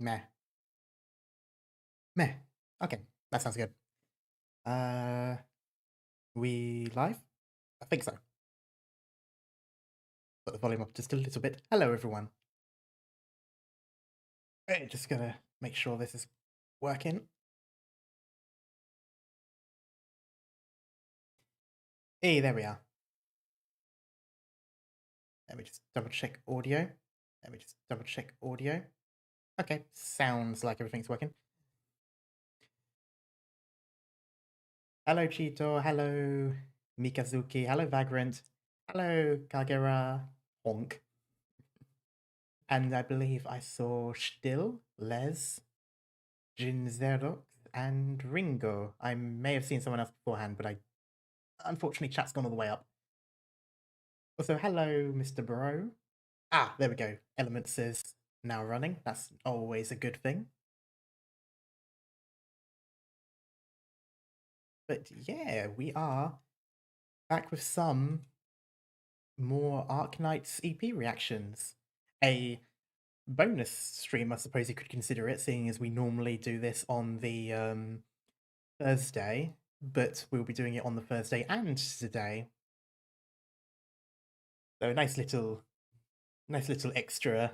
Meh. Meh. Okay, that sounds good. Uh, we live? I think so. Put the volume up just a little bit. Hello, everyone. Hey, just gonna make sure this is working. Hey, there we are. Let me just double check audio. Okay, sounds like everything's working. Hello, Cheeto. Hello, Mikazuki. Hello, Vagrant. Hello, Kagera. Honk. And I believe I saw Still, Les, Jinzerox, and Ringo. I may have seen someone else beforehand, but unfortunately chat's gone all the way up. Also, hello, Mr. Bro. Ah, there we go. Elements is now running. That's always a good thing. But yeah, we are back with some more Arknights EP reactions. A bonus stream, I suppose you could consider it, seeing as we normally do this on the Thursday, but we'll be doing it on the Thursday and today. So a nice little extra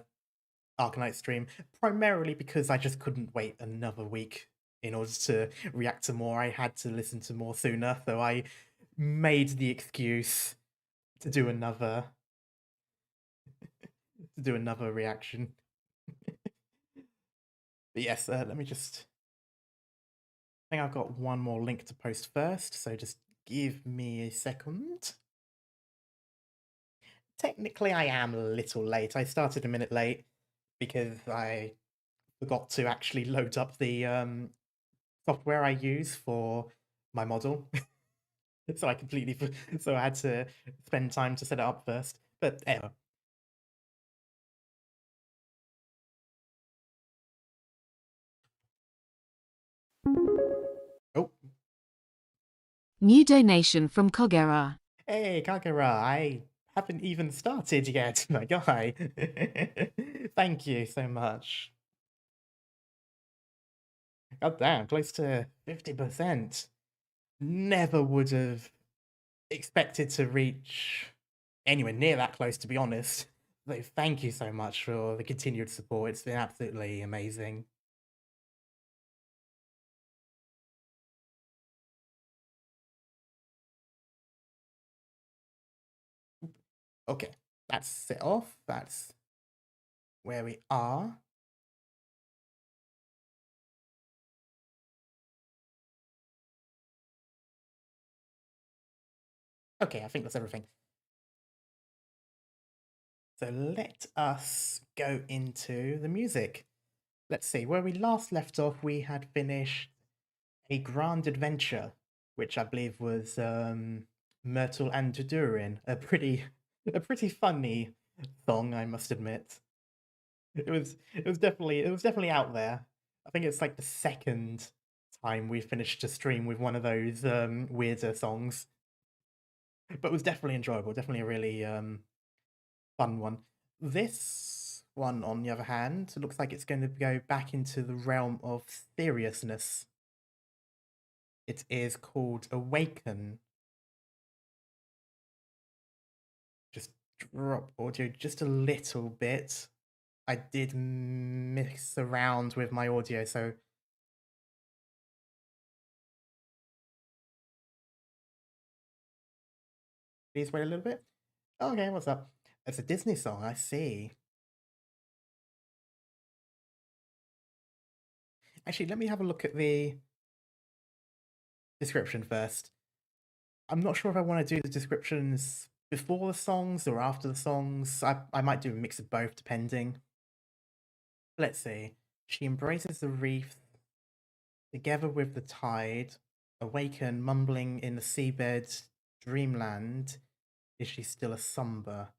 Arknight stream, primarily because I just couldn't wait another week in order to react to more. I had to listen to more sooner, so I made the excuse to do another reaction. But yes, let me just. I think I've got one more link to post first, so just give me a second. Technically, I am a little late. I started a minute late because I forgot to actually load up the software I use for my model. So so I had to spend time to set it up first. But anyway. Oh. New donation from Kogera. Hey, Kagura, I haven't even started yet, my guy. Thank you so much. God damn, close to 50%. Never would have expected to reach anywhere near that close, to be honest. So thank you so much for the continued support. It's been absolutely amazing. Okay, that's set off. That's where we are. Okay, I think that's everything. So let us go into the music. Let's see, where we last left off, we had finished A Grand Adventure, which I believe was Myrtle and Durin. A pretty funny song, I must admit. It was definitely out there. I think it's like the second time we finished a stream with one of those weirder songs. But it was definitely enjoyable, definitely a really fun one. This one, on the other hand, looks like it's going to go back into the realm of seriousness. It is called Awaken. Just drop audio just a little bit. I did mess around with my audio, so please wait a little bit. Okay, what's up? It's a Disney song, I see. Actually, let me have a look at the description first. I'm not sure if I want to do the descriptions before the songs or after the songs. I might do a mix of both, depending. Let's see. She embraces the reef together with the tide, awaken, mumbling in the seabed dreamland. Is she still a slumber?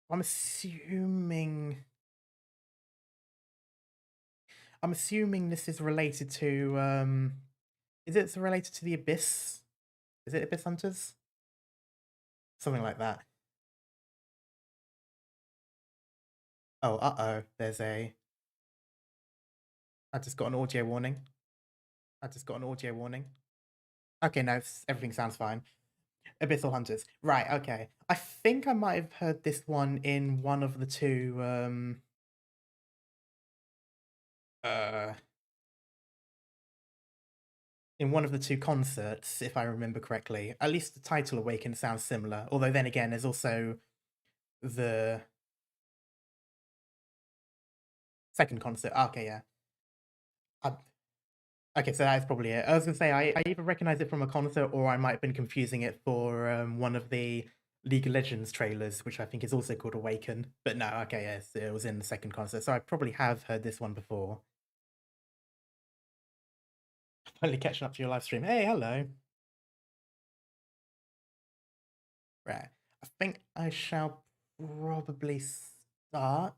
I'm assuming this is related to is it related to the Abyss? Is it Abyss Hunters? Something like that. Oh, uh-oh, there's a I just got an audio warning. Okay, no, everything sounds fine. Abyssal Hunters. Right, okay. I think I might have heard this one in one of the two, in one of the two concerts, if I remember correctly. At least the title Awaken sounds similar. Although then again, there's also the second concert. Okay, yeah. Okay, so that's probably it. I was gonna say I either recognize it from a concert or I might have been confusing it for one of the League of Legends trailers, which I think is also called Awaken. But no, okay, yes, it was in the second concert, so I probably have heard this one before. Finally catching up to your live stream. Hey, hello. Right, I think I shall probably start.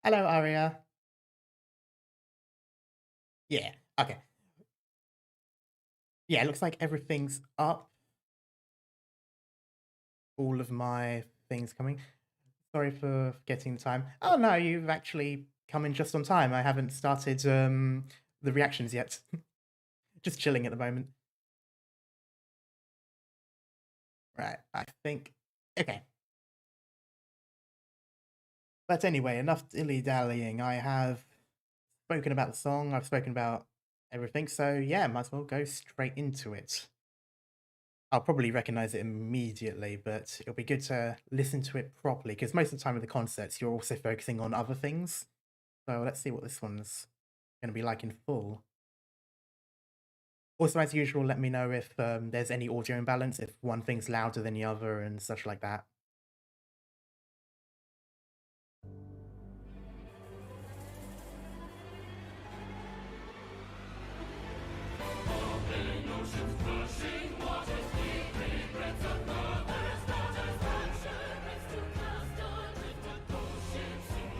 Hello, Aria. Yeah, okay. Yeah, it looks like everything's up. All of my things coming. Sorry for getting the time. Oh no, you've actually come in just on time. I haven't started the reactions yet. Just chilling at the moment. Right, I think... Okay. But anyway, enough dilly-dallying. I have spoken about the song, I've spoken about everything, so yeah, might as well go straight into it. I'll probably recognize it immediately, but it'll be good to listen to it properly, because most of the time with the concerts, you're also focusing on other things. So let's see what this one's going to be like in full. Also, as usual, let me know if there's any audio imbalance, if one thing's louder than the other and such like that.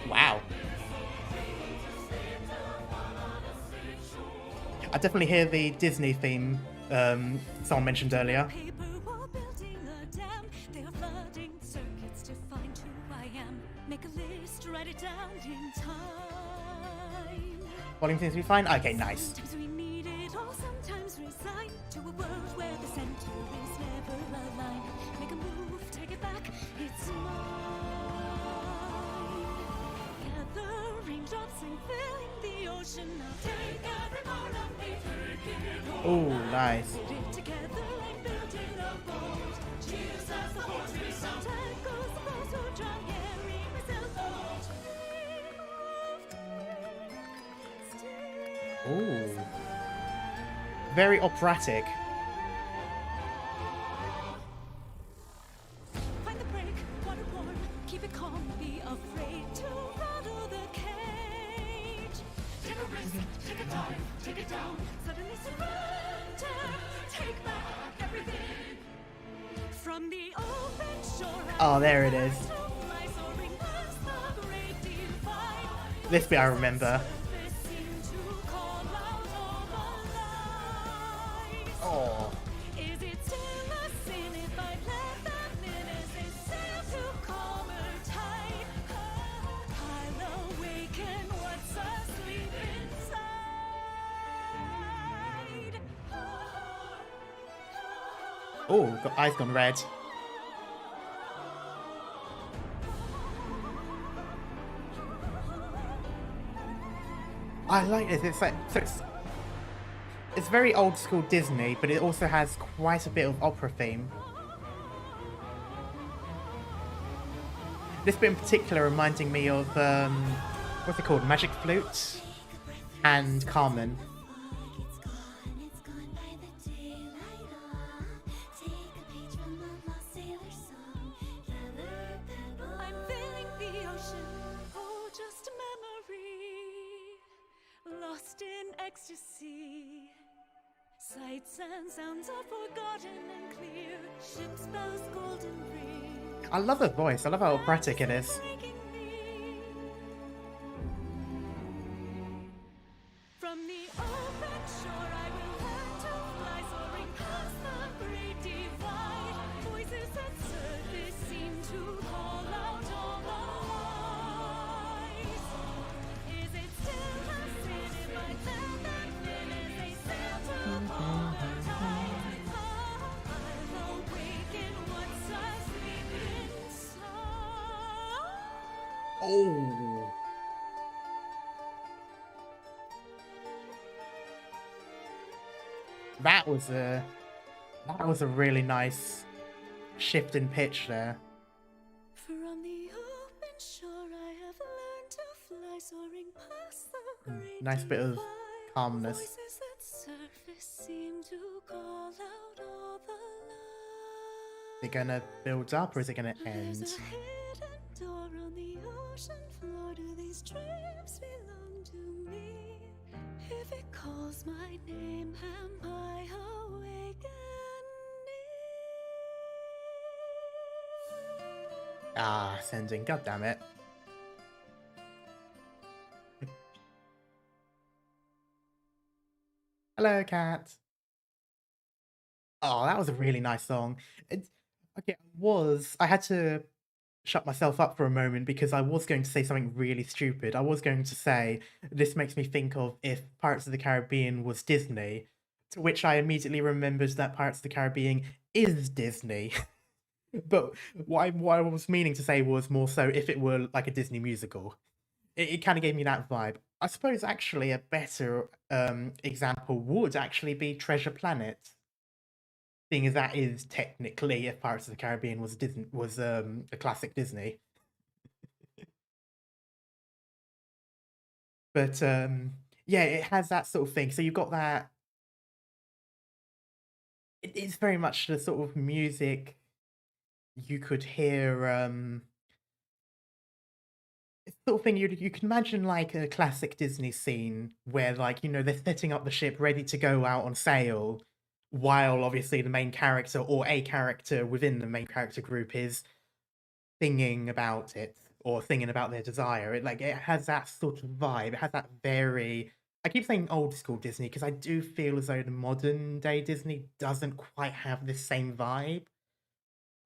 Wow. I definitely hear the Disney theme someone mentioned earlier. Volume seems to be fine. Okay, nice. Oh, nice. Oh, very operatic. Find the break, water warm, keep it calm, be afraid to rattle the cage. Take a risk, take a dive, take it down, suddenly surrender, take back everything. From the open shore. Oh, there it is. This bit I remember. Oh. Is it still a sin if I let them in as they sail to calmer tide? I'll awaken what's asleep inside. Oh, eyes gone red. I like this. It's like it's very old school Disney, but it also has quite a bit of opera theme. This bit in particular reminding me of what's it called? Magic Flute and Carmen. Ecstasy. Sights and sounds are forgotten and clear. Ships bows golden ring. I love her voice. I love how operatic it is. From the open shore I will learn to fly, soaring past the great divide. Voices at surface seem to call out all the lies. Is it still a sin? Oh, that was a really nice shift in pitch there. From the open shore, I have learned to fly, soaring past the great Nice bit of divide. calmness. Voices that surface seem to call out all the light. Is it gonna build up or is it gonna end? There's a hidden door on the ocean floor. Do these dreams belong to me? If it calls my name, am I awakening? Ah, sending. God damn it. Hello, cat. Oh, that was a really nice song. Okay, I had to shut myself up for a moment because I was going to say something really stupid. I was going to say, this makes me think of if Pirates of the Caribbean was Disney, to which I immediately remembered that Pirates of the Caribbean is Disney. But what I was meaning to say was more so if it were like a Disney musical. It kind of gave me that vibe. I suppose actually a better example would actually be Treasure Planet, seeing as that is technically, if Pirates of the Caribbean was a classic Disney. But yeah, it has that sort of thing. So you've got that. It is very much the sort of music you could hear. It's the sort of thing you can imagine like a classic Disney scene where, like, they're setting up the ship ready to go out on sail, while obviously the main character or a character within the main character group is singing about it or singing about their desire. It has that sort of vibe. It has that very. I keep saying old school Disney because I do feel as though the modern day Disney doesn't quite have this same vibe.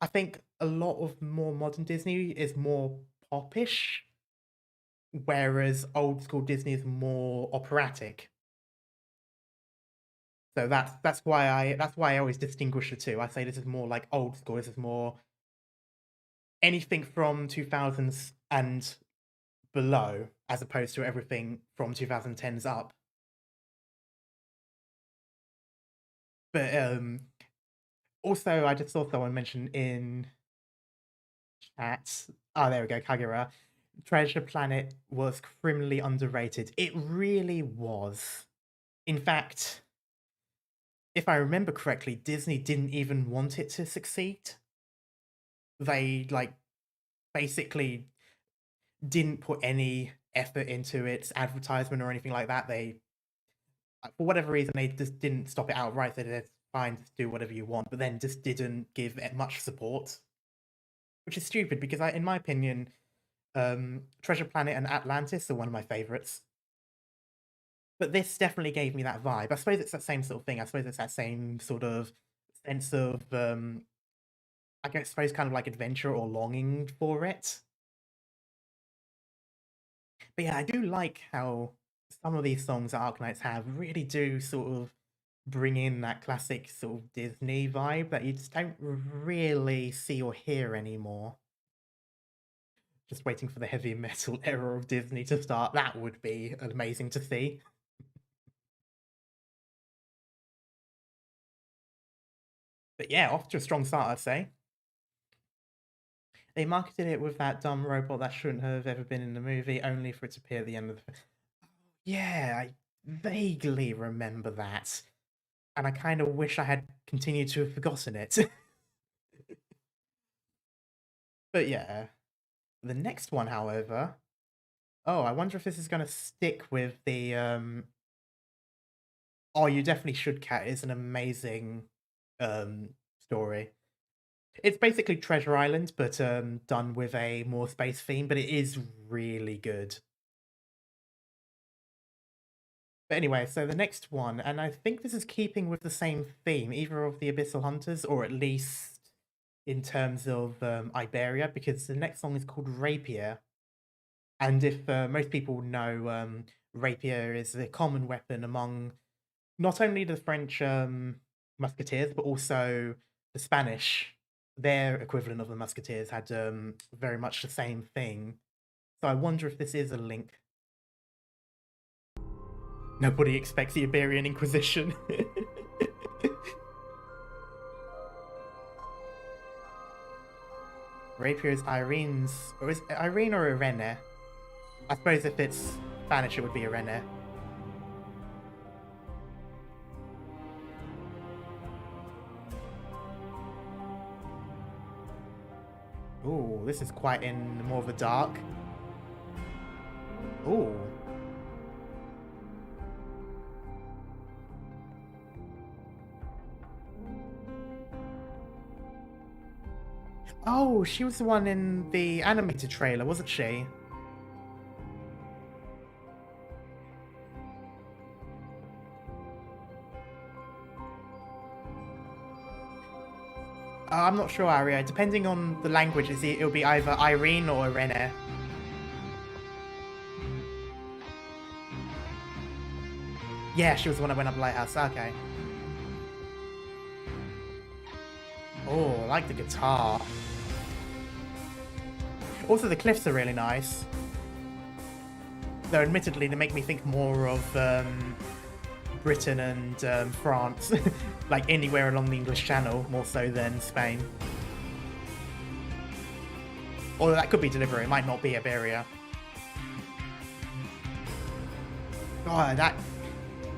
I think a lot of more modern Disney is more popish, whereas old school Disney is more operatic. So that's why I always distinguish the two. I say this is more like old school. This is more anything from 2000s and below, as opposed to everything from 2010s up. But also, I just saw someone mention in chat. Oh, there we go, Kagura. Treasure Planet was criminally underrated. It really was. In fact, if I remember correctly, Disney didn't even want it to succeed. They basically didn't put any effort into its advertisement or anything like that. They, for whatever reason, they just didn't stop it outright. They said it's fine, just do whatever you want, but then just didn't give it much support, which is stupid because in my opinion, Treasure Planet and Atlantis are one of my favorites. But this definitely gave me that vibe. I suppose it's that same sort of thing. I suppose it's that same sort of sense of, I suppose, kind of like adventure or longing for it. But yeah, I do like how some of these songs that Arknights have really do sort of bring in that classic sort of Disney vibe that you just don't really see or hear anymore. Just waiting for the heavy metal era of Disney to start. That would be amazing to see. But yeah, off to a strong start, I'd say. They marketed it with that dumb robot that shouldn't have ever been in the movie, only for it to appear at the end of the. Yeah, I vaguely remember that. And I kind of wish I had continued to have forgotten it. But yeah. The next one, however. Oh, I wonder if this is going to stick with the. Oh, You Definitely Should Cat is an amazing story. It's basically Treasure Island, but done with a more space theme, but it is really good. But anyway, so the next one, and I think this is keeping with the same theme, either of the Abyssal Hunters, or at least in terms of Iberia, because the next song is called Rapier. And if most people know, Rapier is a common weapon among not only the French musketeers, but also the Spanish. Their equivalent of the musketeers had very much the same thing. So I wonder if this is a link. Nobody expects the Iberian Inquisition. Rapier is Irene's... Or is it Irene or Irene? I suppose if it's Spanish it would be Irene. Ooh, this is quite in more of the dark. Ooh. Oh, she was the one in the animated trailer, wasn't she? I'm not sure, Aria. Depending on the language, it'll be either Irene or Irene. Yeah, she was the one that went up the lighthouse. Okay. Oh, I like the guitar. Also, the cliffs are really nice. Though, admittedly, they make me think more of Britain and France. Like anywhere along the English Channel, more so than Spain. Although that could be deliberate, it might not be Iberia. God,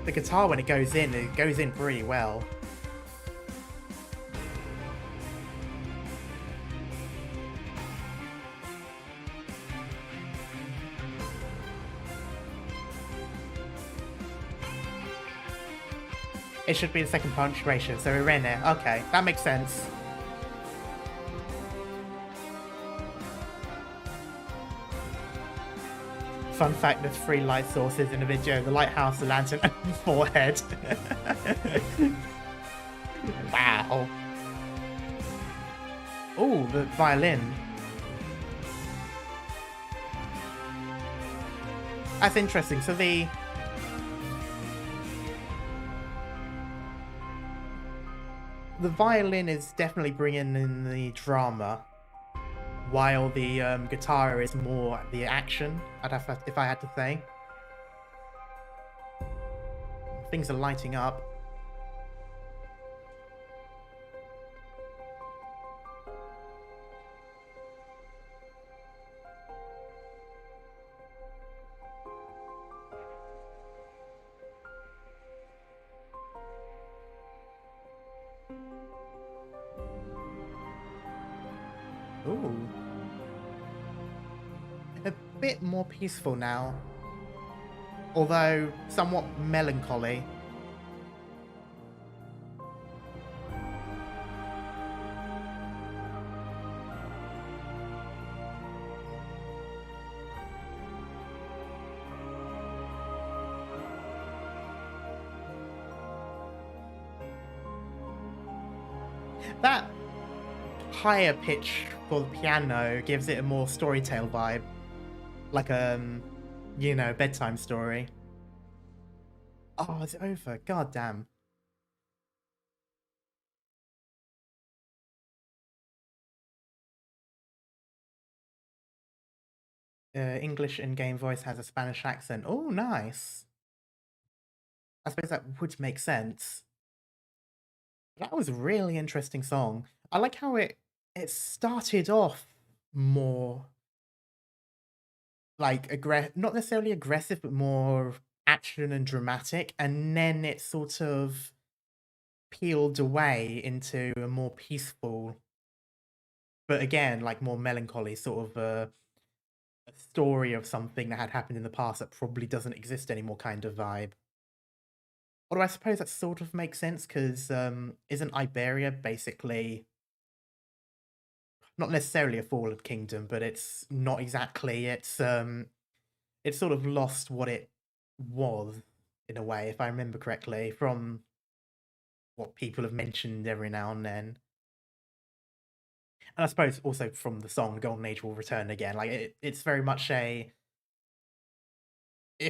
the guitar when it goes in pretty well. It should be the second punctuation, so Irene. Okay, that makes sense. Fun fact, there's 3 light sources in the video. The lighthouse, the lantern, and the forehead. Wow. Oh, the violin. That's interesting. So the violin is definitely bringing in the drama, while the guitar is more the action. If I had to say, things are lighting up. Ooh. A bit more peaceful now. Although somewhat melancholy. That higher pitch for the piano gives it a more storytale vibe. Like you know, bedtime story. Oh, is it over? God damn. English in-game voice has a Spanish accent. Oh, nice. I suppose that would make sense. That was a really interesting song. I like how it started off more like not necessarily aggressive, but more action and dramatic, and then it sort of peeled away into a more peaceful, but again, like more melancholy sort of a story of something that had happened in the past that probably doesn't exist anymore kind of vibe. Although I suppose that sort of makes sense because isn't Iberia basically not necessarily a fallen kingdom, but it's not exactly. It's sort of lost what it was in a way, if I remember correctly, from what people have mentioned every now and then. And I suppose also from the song Golden Age will return again. Like it's very much if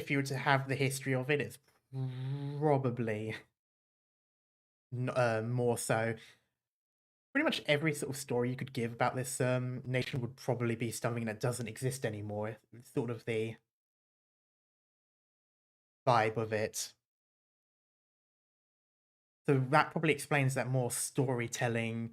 you were to have the history of it, it's probably more so pretty much every sort of story you could give about this nation would probably be something that doesn't exist anymore. It's sort of the vibe of it. So that probably explains that more storytelling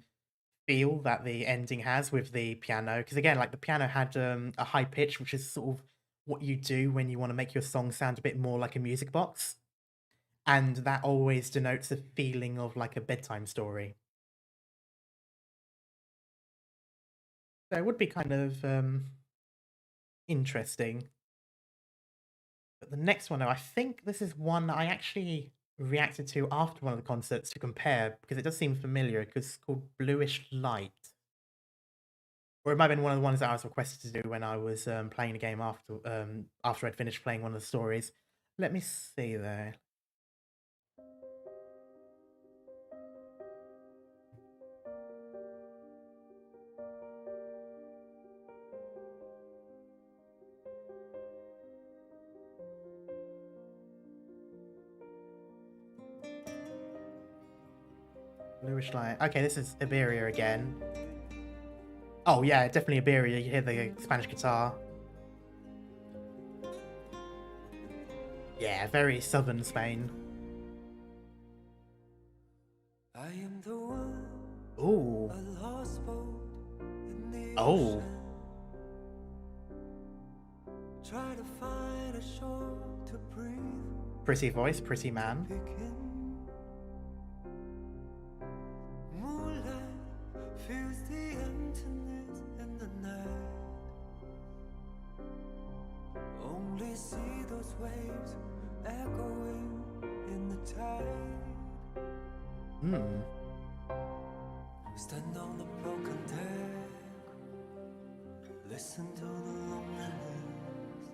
feel that the ending has with the piano. Because again, like the piano had a high pitch, which is sort of what you do when you want to make your song sound a bit more like a music box. And that always denotes a feeling of like a bedtime story. So it would be kind of interesting. But the next one, though, I think this is one I actually reacted to after one of the concerts to compare because it does seem familiar because it's called Bluish Light. Or it might have been one of the ones that I was requested to do when I was playing the game after I'd finished playing one of the stories. Let me see there. Bluish Light. Okay, this is Iberia again. Oh yeah, definitely Iberia. You hear the Spanish guitar. Yeah, very southern Spain. I am the one, Ooh. a lost boat in the Oh. ocean. Try to find a shore to breathe. Pretty voice, pretty man. Begin. Moonlight fills the emptiness in the night. Only see those waves echoing in the tide. Hmm. Stand on the broken deck, listen to the loneliness,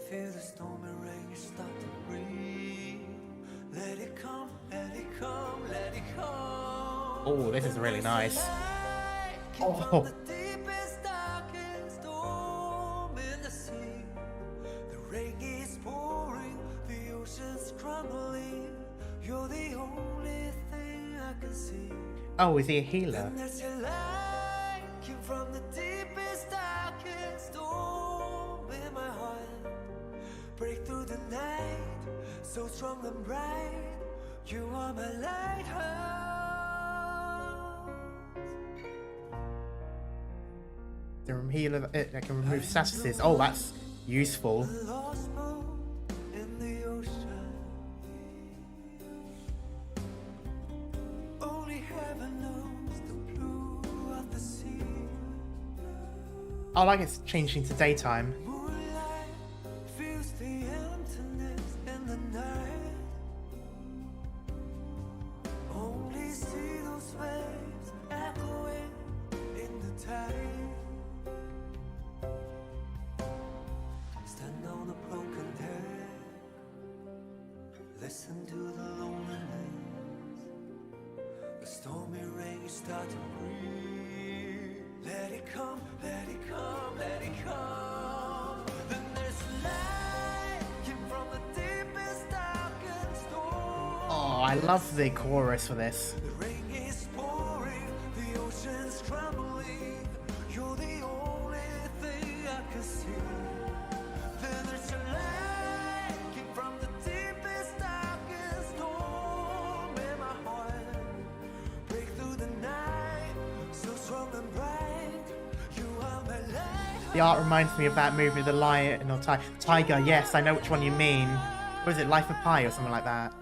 feel the stormy rain start to breathe. Let it come, let it come, let it come. Oh, this is really nice. Oh. Oh. From the deepest, darkest storm in the sea, the rain is pouring, the ocean's crumbling. You're the only thing I can see. Oh, is he a healer? And there's a light came from the deepest, darkest storm in my heart. Break through the night, so strong and bright. You are my lighthouse. The healer that can remove statuses. Oh, that's useful. A lost boat in the ocean. Only heaven knows the blue of the sea. I like it's changing to daytime. Moonlight fills the emptiness in the night. Only see those waves echoing in the tide. Stand on a broken deck, listen to the loneliness. The stormy rain start to breathe. Let it come, let it come, let it come. Then there's a light came from the deepest, darkest storm. Oh, I love the chorus for this. The rain is pouring, the ocean's crumbling. You're the only thing I can see. Then there's a light came from the deepest, darkest storm in my heart. Break through the night, so strong and bright. You are my light. The art reminds me of that movie, The Lion or Tiger. Yes, I know which one you mean. What is it, Life of Pi or something like that?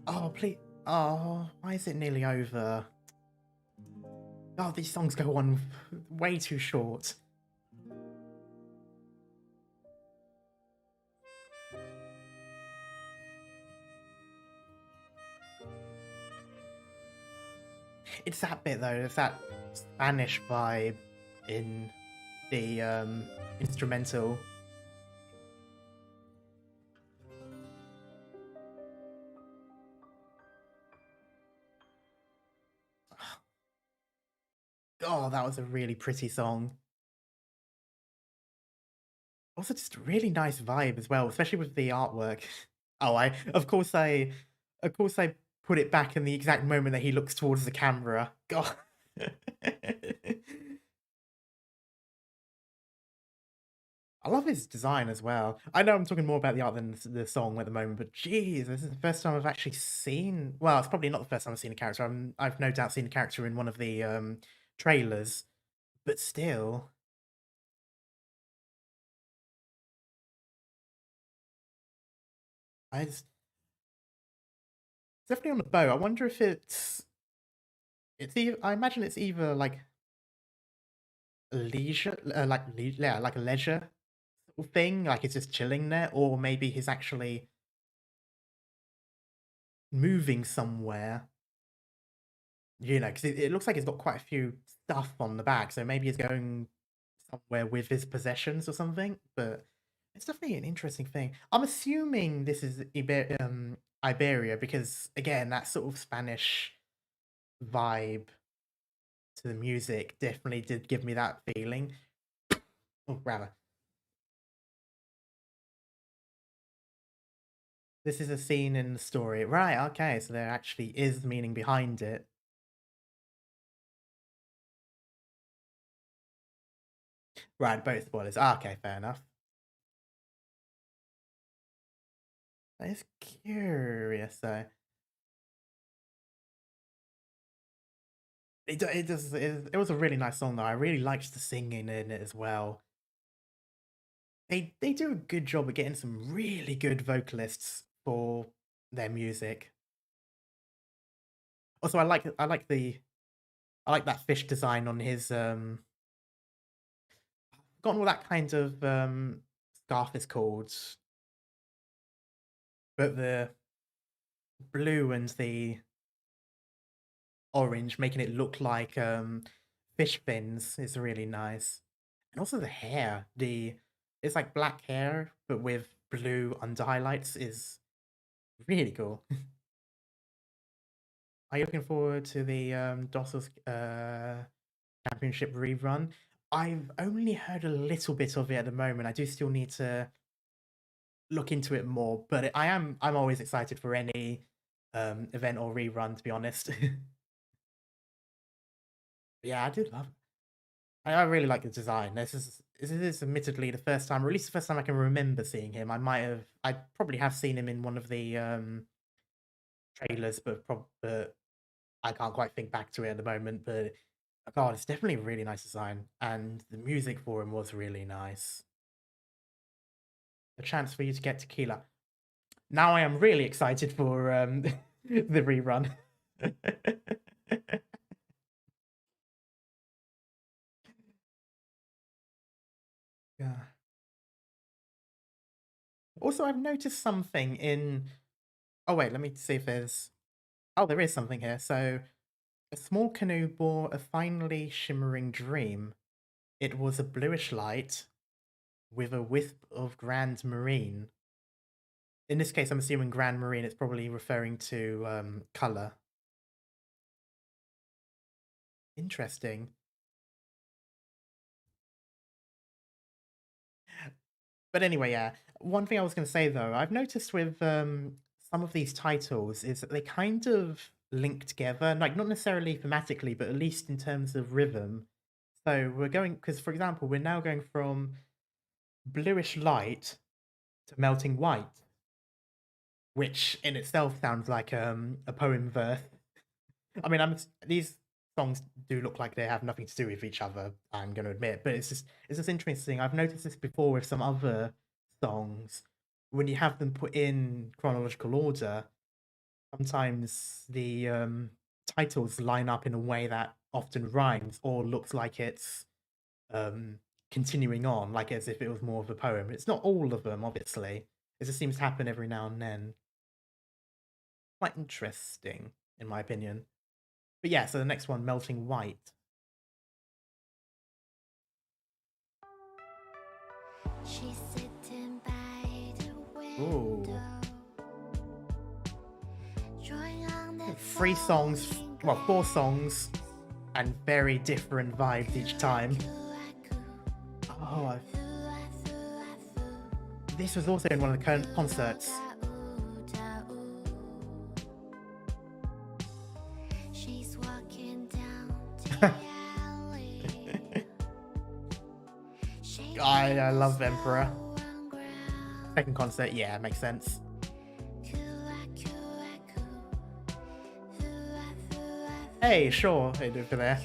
Oh, please. Oh, why is it nearly over? Oh, these songs go on way too short. It's that bit though, it's that Spanish vibe in the instrumental. Oh, that was a really pretty song. Also, just a really nice vibe as well, especially with the artwork. Oh, of course I Of course, I put it back in the exact moment that he looks towards the camera. God. I love his design as well. I know I'm talking more about the art than the song at the moment, but geez, this is the first time I've actually seen. Well, it's probably not the first time I've seen a character. I've no doubt seen a character in one of the trailers, but still, it's definitely on the bow. I wonder if it's either, I imagine it's either like leisure, yeah, like a leisure sort of thing, like he's just chilling there, or maybe he's actually moving somewhere. You know, because it looks like he's got quite a few stuff on the back, so maybe he's going somewhere with his possessions or something. But it's definitely an interesting thing. I'm assuming this is Iberia because, again, that sort of Spanish vibe to the music definitely did give me that feeling. Oh, rather. This is a scene in the story. Right, okay, so there actually is meaning behind it. Right, both spoilers. Okay, fair enough. That is curious, though. It was a really nice song, though. I really liked the singing in it as well. They do a good job of getting some really good vocalists for their music. Also, I like that fish design on his forgotten what that kind of scarf is called, but the blue and the orange making it look like fish fins is really nice. And also the hair, it's like black hair but with blue under highlights is really cool. Are you looking forward to the Dossos Championship rerun? I've only heard a little bit of it at the moment. I do still need to look into it more, but I'm always excited for any event or rerun, to be honest. Yeah, I do love it. I really like the design. This is admittedly the first time, or at least the first time I can remember seeing him. I probably have seen him in one of the trailers, but I can't quite think back to it at the moment. But God, it's definitely a really nice design, and the music for him was really nice. A chance for you to get tequila. Now I am really excited for the rerun. Yeah. Also, I've noticed something in. Oh wait, let me see if there's. Oh, there is something here. So, a small canoe bore a finely shimmering dream. It was a bluish light with a wisp of grand marine. In this case, I'm assuming grand marine. It's probably referring to color. Interesting. But anyway, yeah. One thing I was going to say though, I've noticed with some of these titles is that they kind of link together, like not necessarily thematically, but at least in terms of rhythm. So we're going because, for example, we're now going from bluish light to melting white, which in itself sounds like a poem verse. I mean, these songs do look like they have nothing to do with each other. I'm going to admit, but it's just interesting. I've noticed this before with some other songs when you have them put in chronological order. Sometimes the titles line up in a way that often rhymes or looks like it's continuing on, like as if it was more of a poem. It's not all of them, obviously. It just seems to happen every now and then. Quite interesting, in my opinion. But yeah, so the next one, Melting White. She's sitting by the Ooh. window, drawing on the 3 songs, well, 4 songs, and very different vibes each time. Oh, this was also in one of the current concerts. I love Emperor. Second concert, yeah, makes sense. Hey, sure, over there.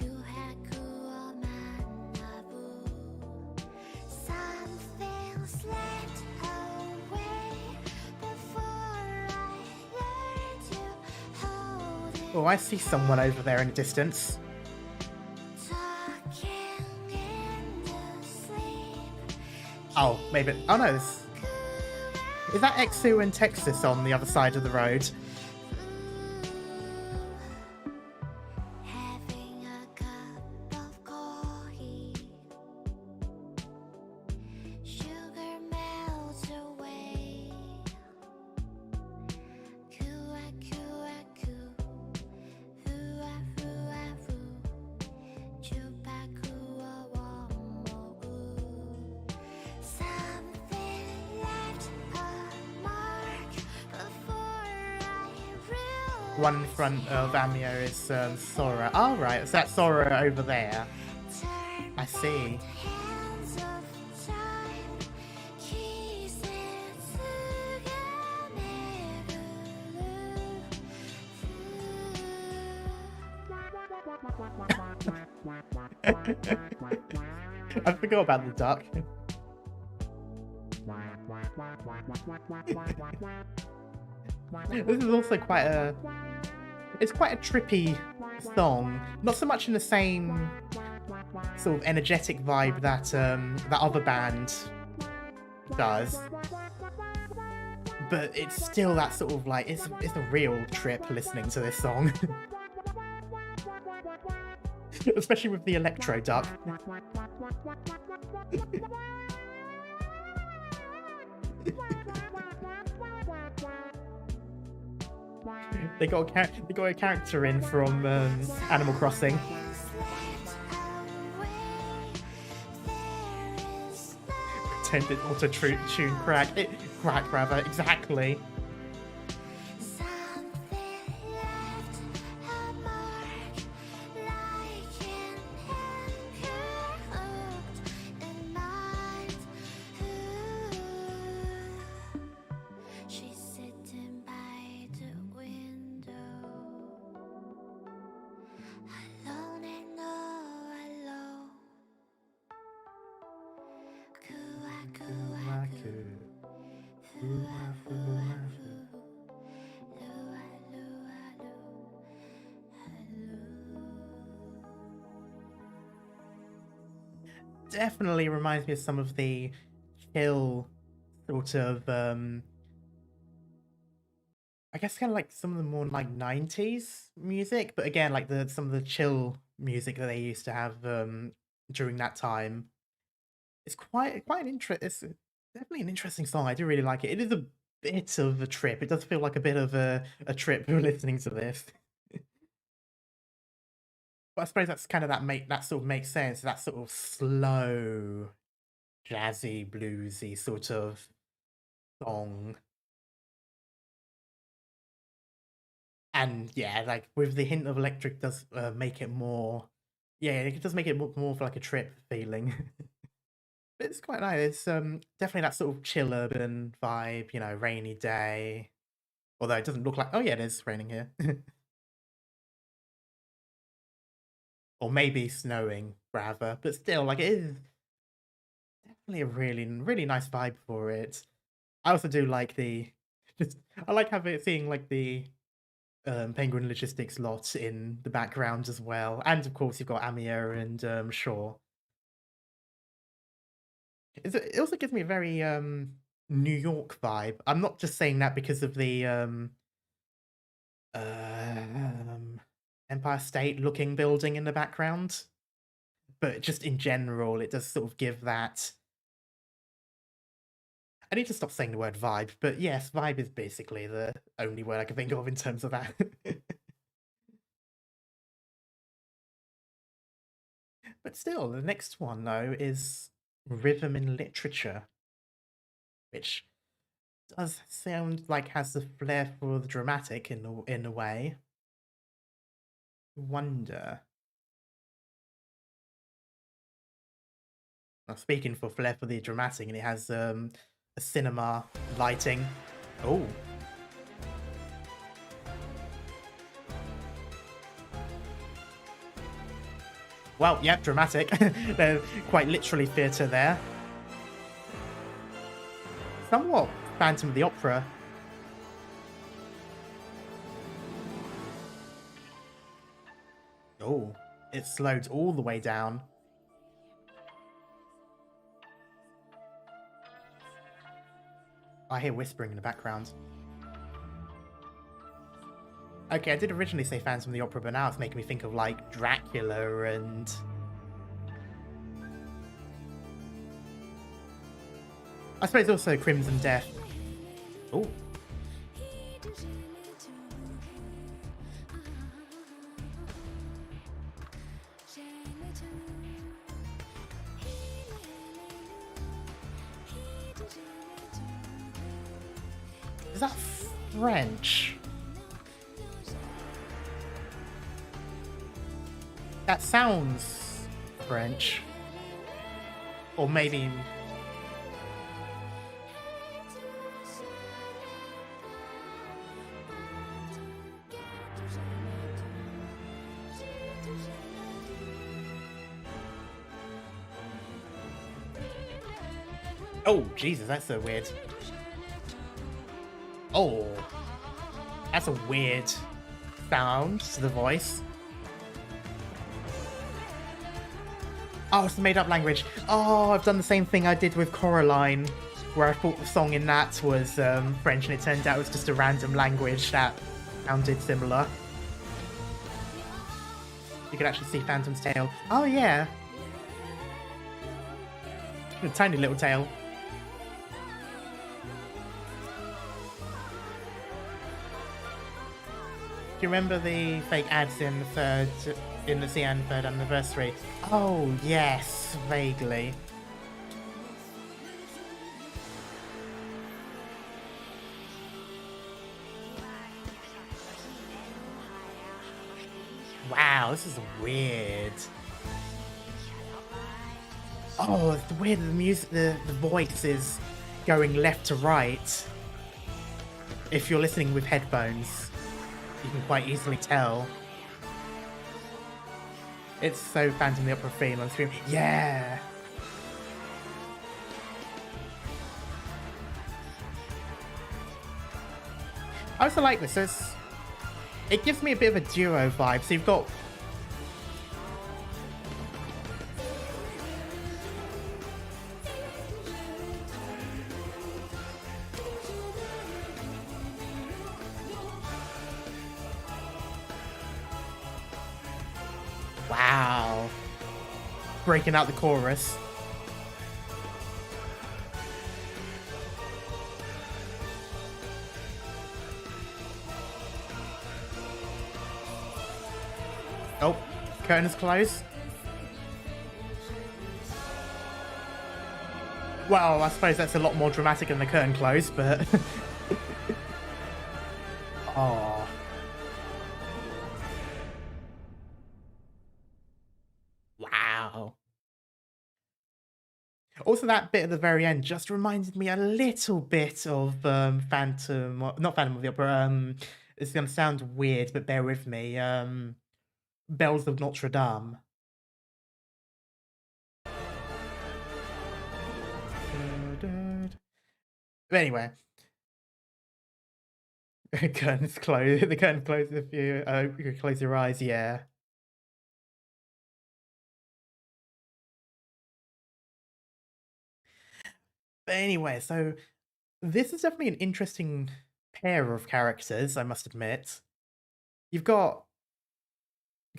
Oh, I see someone over there in the distance. Oh, maybe. Oh no, is that Exu and Texas on the other side of the road? One in front of Amio is Sora. Oh, right, it's that Sora over there. I see. I forgot about the duck. This is also quite a... It's quite a trippy song. Not so much in the same sort of energetic vibe that that other band does. But it's still that sort of like... It's a real trip listening to this song. Especially with the electro duck. They got a character in from Animal Crossing. Pretended auto-tune crack. Crack, rather, exactly. Definitely reminds me of some of the chill sort of I guess kind of like some of the more like 90s music, but again like some of the chill music that they used to have during that time. It's quite it's definitely an interesting song. I do really like it. It is a bit of a trip. It does feel like a bit of a trip listening to this. But I suppose that's kind of that sort of makes sense. That sort of slow, jazzy, bluesy sort of song. And yeah, like with the hint of electric does make it more. Yeah, it does make it more of like a trip feeling. But it's quite nice. It's definitely that sort of chill urban vibe, you know, rainy day. Although it doesn't look like. Oh yeah, it is raining here. Or maybe snowing rather, but still, like it is definitely a really nice vibe for it. I also do like the I like seeing like the Penguin Logistics lot in the background as well, and of course you've got Amia and Shaw. It also gives me a very New York vibe. I'm not just saying that because of the Empire State looking building in the background, but just in general, it does sort of give that. I need to stop saying the word vibe, but yes, vibe is basically the only word I can think of in terms of that. But still, the next one though is rhythm in literature, which does sound like has the flair for the dramatic in a way. Wonder. Now, speaking for flair for the dramatic, and it has a cinema lighting. Oh. Well, yep, dramatic. They're quite literally theatre there. Somewhat Phantom of the Opera. Oh, it slowed all the way down. I hear whispering in the background. Okay, I did originally say Phantom of the Opera, but now it's making me think of, like, Dracula and... I suppose also Crimson Death. Oh. Is that French? That sounds French. Or maybe... Oh, Jesus, that's so weird. Oh, that's a weird sound to the voice. Oh, it's a made-up language. Oh, I've done the same thing I did with Coraline, where I thought the song in that was French, and it turned out it was just a random language that sounded similar. You can actually see Phantom's tail. Oh, yeah. A tiny little tail. Do you remember the fake ads in the CN third anniversary? Oh yes, vaguely. Wow, this is weird. Oh, it's weird. The music, the voice is going left to right. If you're listening with headphones. You can quite easily tell. It's so Phantom of the Opera theme on screen. Yeah! I also like this. It gives me a bit of a duo vibe. So you've got... Wow. Breaking out the chorus. Oh, curtain is closed. Well, I suppose that's a lot more dramatic than the curtain closed, but... Oh. Wow. Also, that bit at the very end just reminded me a little bit of Phantom... Not Phantom of the Opera. It's going to sound weird, but bear with me. Bells of Notre Dame. But anyway. Curtains close. The curtain closes if you close your eyes, yeah. But anyway, so this is definitely an interesting pair of characters, I must admit. You've got...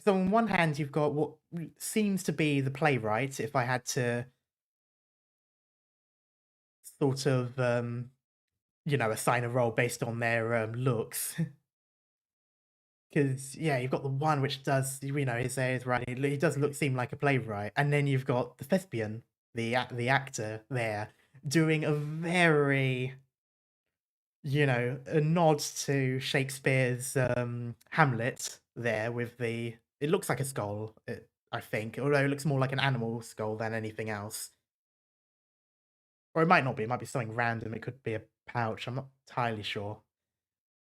So on one hand, you've got what seems to be the playwright, if I had to sort of, you know, assign a role based on their looks. Because, yeah, you've got the one which does, you know, his hair is right, he does seem like a playwright. And then you've got the thespian, the actor there, doing a very, you know, a nod to Shakespeare's Hamlet there with the... It looks like a skull, I think, although it looks more like an animal skull than anything else. Or it might not be, it might be something random, it could be a pouch, I'm not entirely sure.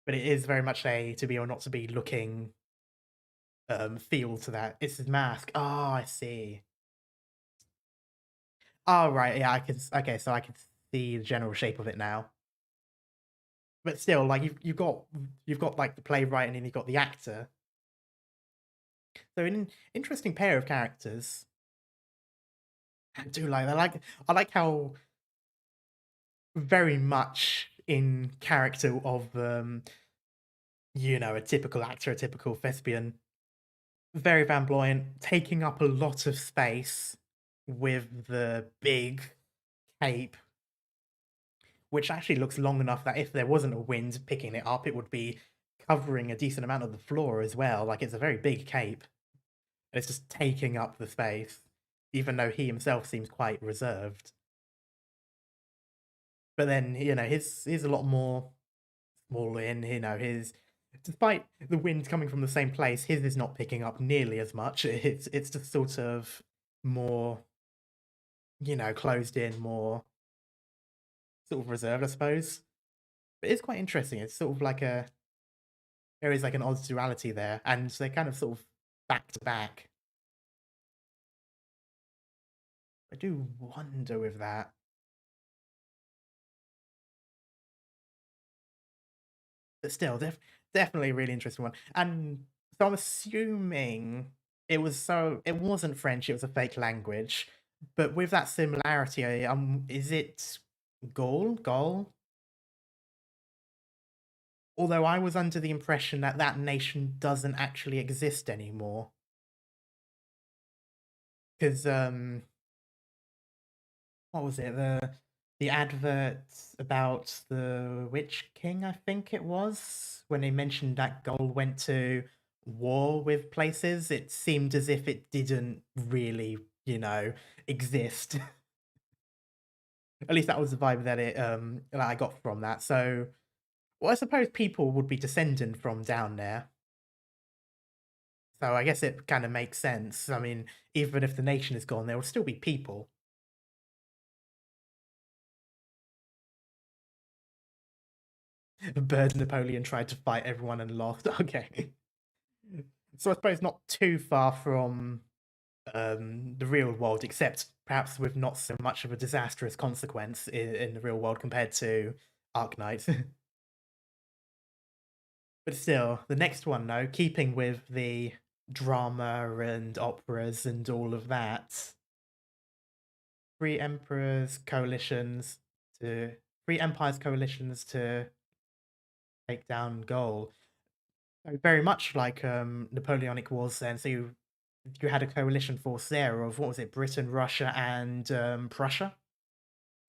But it is very much a to be or not to be looking feel to that. It's his mask. Oh, I see. Oh, right, yeah, I can okay, so I can see the general shape of it now. But still, like, you've got, like, the playwright, and then you've got the actor. So an interesting pair of characters. I do like that. I like how very much in character of, a typical actor, a typical thespian. Very flamboyant, taking up a lot of space with the big cape, which actually looks long enough that if there wasn't a wind picking it up, it would be covering a decent amount of the floor as well. Like, it's a very big cape. And it's just taking up the space, even though he himself seems quite reserved. But then, his a lot more small in, his despite the wind coming from the same place, his is not picking up nearly as much. It's just sort of more, closed in, more sort of reserved, I suppose. But it's quite interesting. It's sort of like there is like an odd duality there, and they're kind of sort of back to back. I do wonder with that. But still, definitely a really interesting one. And so I'm assuming it wasn't French, it was a fake language. But with that similarity, is it Gaul? Although I was under the impression that that nation doesn't actually exist anymore. Because what was it? The advert about the Witch King, I think it was, when they mentioned that Gaul went to war with places, it seemed as if it didn't really, exist. At least that was the vibe that I got from that. So, well, I suppose people would be descendant from down there. So I guess it kind of makes sense. I mean, even if the nation is gone, there will still be people. Bird Napoleon tried to fight everyone and lost. Okay. So I suppose not too far from the real world, except perhaps with not so much of a disastrous consequence in the real world compared to Arknights. But still, the next one, though, keeping with the drama and operas and all of that, three emperors coalitions to three empires coalitions to take down Gaul. So very much like Napoleonic Wars then. So you had a coalition force there of, what was it, Britain, Russia, and Prussia?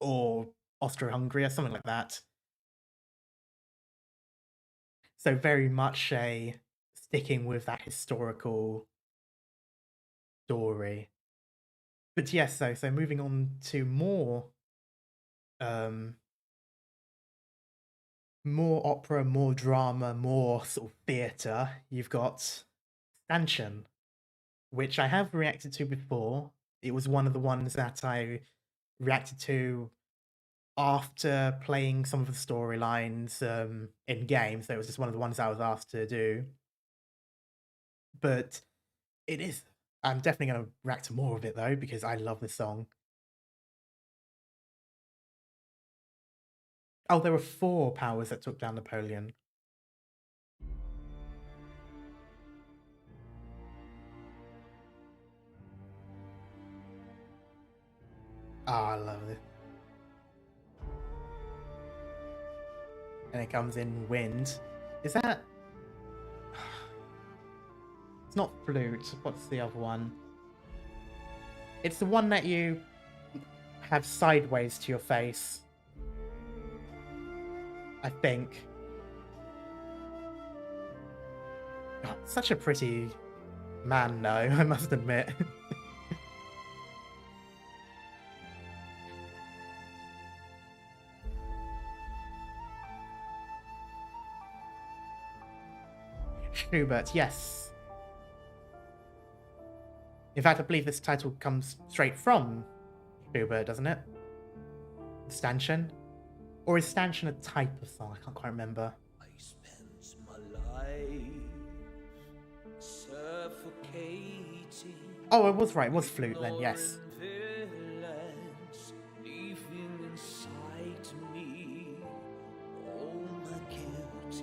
Or Austro-Hungary, or something like that. So very much a sticking with that historical story. But yes, so moving on to more opera, more drama, more sort of theatre. You've got Stansion, which I have reacted to before. It was one of the ones that I reacted to after playing some of the storylines in game, so it was just one of the ones I was asked to do. But it is. I'm definitely going to react to more of it though, because I love this song. Oh, there were 4 powers that took down Napoleon. Oh, I love it. And it comes in wind. Is that... It's not flute. What's the other one? It's the one that you have sideways to your face, I think. Oh, such a pretty man, though, I must admit. Schubert, yes. In fact, I believe this title comes straight from Schubert, doesn't it? Stansion? Or is Stansion a type of song? I can't quite remember. I spent my life suffocating. Oh, it was right. It was flute then, yes. Violence leaving inside me all my guilt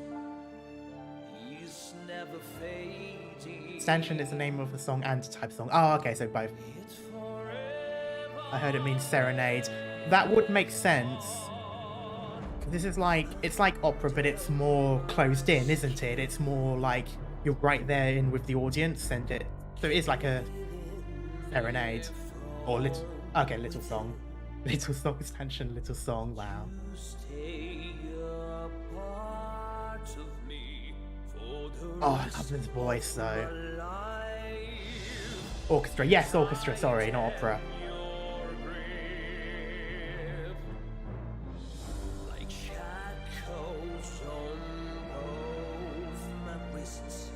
is never fading. Stansion is the name of the song and type of song. Oh, okay, so both. It's forever. I heard it means serenade. That would make sense. This is like, it's like opera, but it's more closed in, isn't it? It's more like you're right there in with the audience, and it, so it is like a serenade or little. Okay, little song, Stansion, little song. Wow. Stay a part of me for the Oh, I rest love his voice though. of life. Orchestra, yes, orchestra. Sorry, not opera. Like shackles on both my wrists.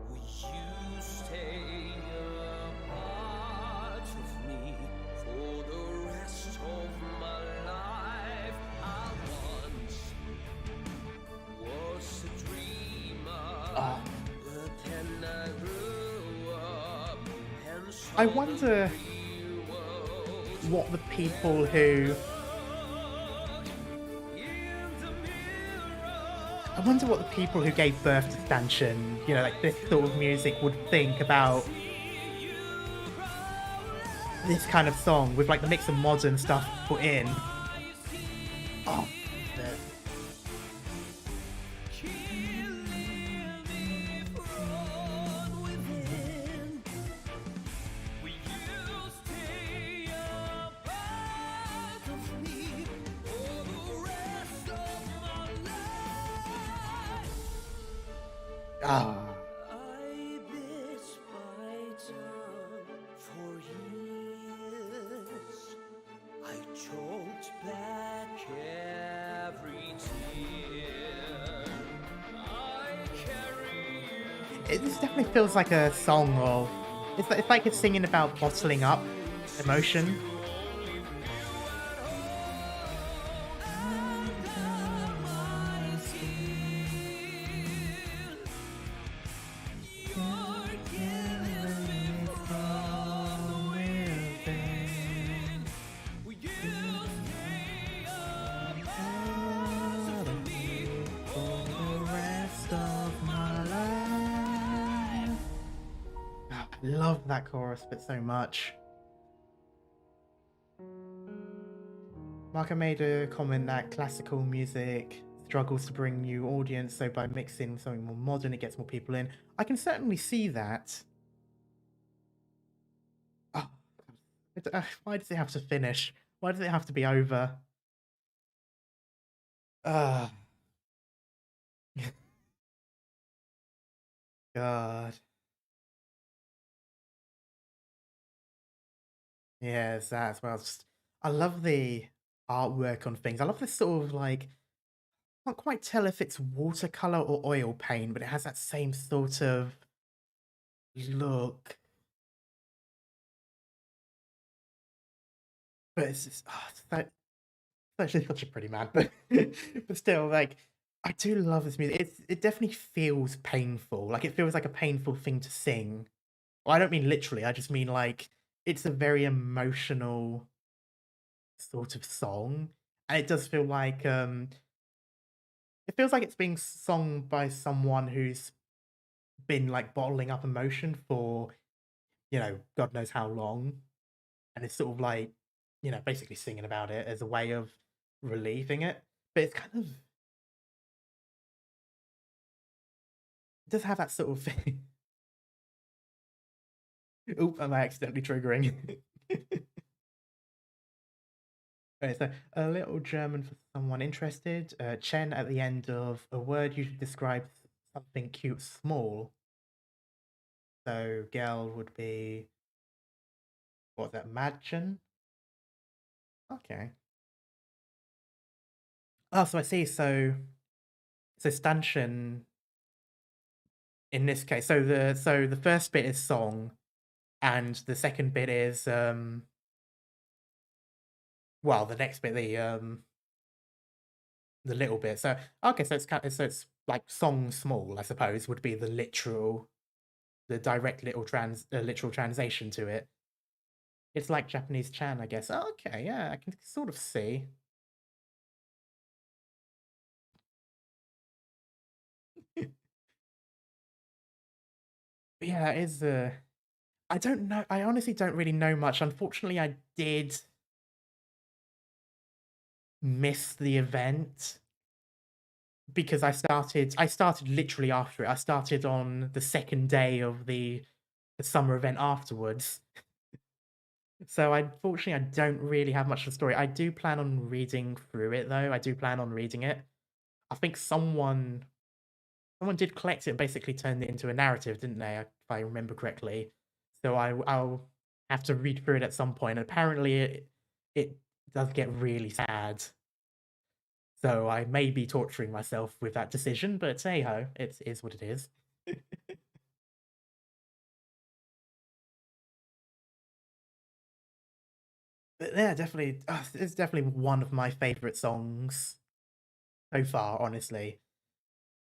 Will you stay a part of me for the rest of my life? I once was a dreamer, Oh, but then I grew up and saw I wonder what the people who. I wonder what the people who gave birth to Stansion, you know, like this sort of music, would think about this kind of song with like the mix of modern stuff put in. Oh, the- ah. I bit my tongue for years. I choked back every tear. I carry you. This definitely feels like a song of. It's like it's singing about bottling up emotion. I love that chorus bit so much. Marco made a comment that classical music struggles to bring new audience, so by mixing something more modern, it gets more people in. I can certainly see that. Oh, why does it have to finish? Why does it have to be over? God. Yes, that as well. I love the artwork on things. I love this sort of like, I can't quite tell if it's watercolor or oil paint, but it has that same sort of look. But it's just, it's actually such a pretty man, but but still, like, I do love this music. It definitely feels painful. Like it feels like a painful thing to sing. Well, I don't mean literally. I just mean like it's a very emotional sort of song, and it does feel like it feels like it's being sung by someone who's been like bottling up emotion for, you know, God knows how long, and it's sort of like, you know, basically singing about it as a way of relieving it. But it's kind of, it does have that sort of thing. Oop, am I accidentally triggering? Okay, so a little German for someone interested. Chen at the end of a word usually describes something cute, small. So girl would be, what's that, Madchen? Okay. Oh, so I see. So stanchion in this case. So the first bit is song, and the second bit is well, the next bit, the little bit. So okay, so it's like song small, I suppose, would be the direct literal translation to it. It's like Japanese Chan, I guess. Oh, okay, yeah, I can sort of see. But yeah, that is I don't know. I honestly don't really know much. Unfortunately, I did miss the event because I started literally after it. I started on the second day of the summer event afterwards. So unfortunately, I don't really have much of a story. I do plan on reading through it though. I do plan on reading it. I think someone did collect it and basically turned it into a narrative, didn't they? If I remember correctly. So I'll have to read through it at some point. Apparently, it does get really sad. So I may be torturing myself with that decision, but hey ho, it is what it is. But yeah, definitely, it's definitely one of my favorite songs so far. Honestly,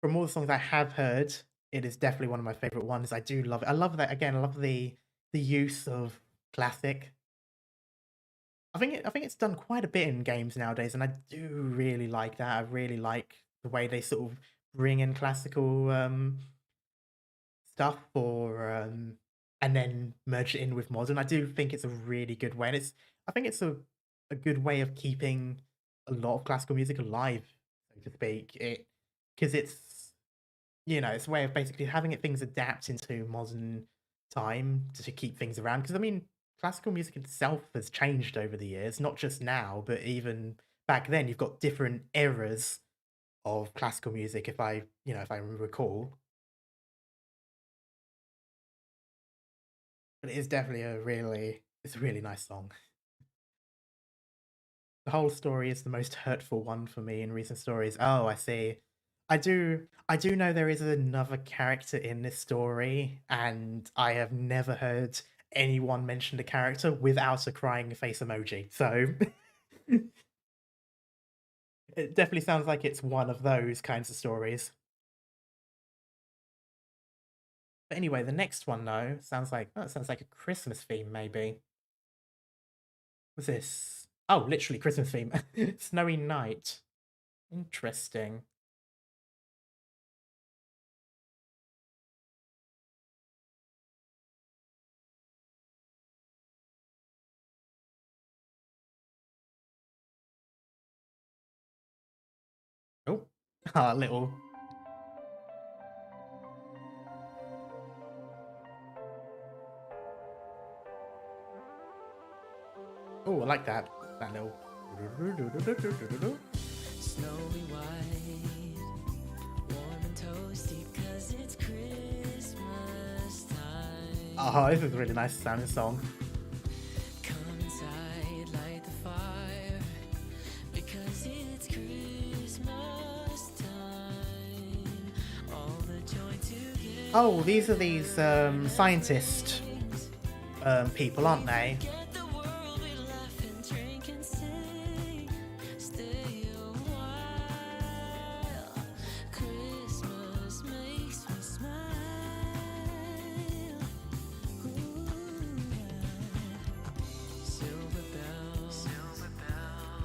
from all the songs I have heard, it is definitely one of my favorite ones. I do love it. I love that again. I love the use of classic. I think it's done quite a bit in games nowadays, and I do really like that. I really like the way they sort of bring in classical stuff for and then merge it in with modern. I do think it's a really good way, and I think it's a good way of keeping a lot of classical music alive, so to speak. Because it's a way of basically having things adapt into modern time to keep things around. Because I mean, classical music itself has changed over the years, not just now, but even back then. You've got different eras of classical music, if I recall. But it is definitely it's a really nice song. The whole story is the most hurtful one for me in recent stories. Oh, I see. I do know there is another character in this story, and I have never heard anyone mention the character without a crying face emoji. So it definitely sounds like it's one of those kinds of stories. But anyway, the next one though sounds like a Christmas theme, maybe. What's this? Oh, literally Christmas theme. Snowy Night. Interesting. Oh, a little. Oh, I like that. That little. Snowy white, warm and toasty, 'cause it's Christmas time. Oh, this is a really nice sounding song. Come inside, light the fire, because it's Christmas time. All the joy together. Oh, these are these scientist people, aren't they? Get the world, we laugh and drink and sing. Stay a while. Christmas makes me smile. Ooh, silver bells.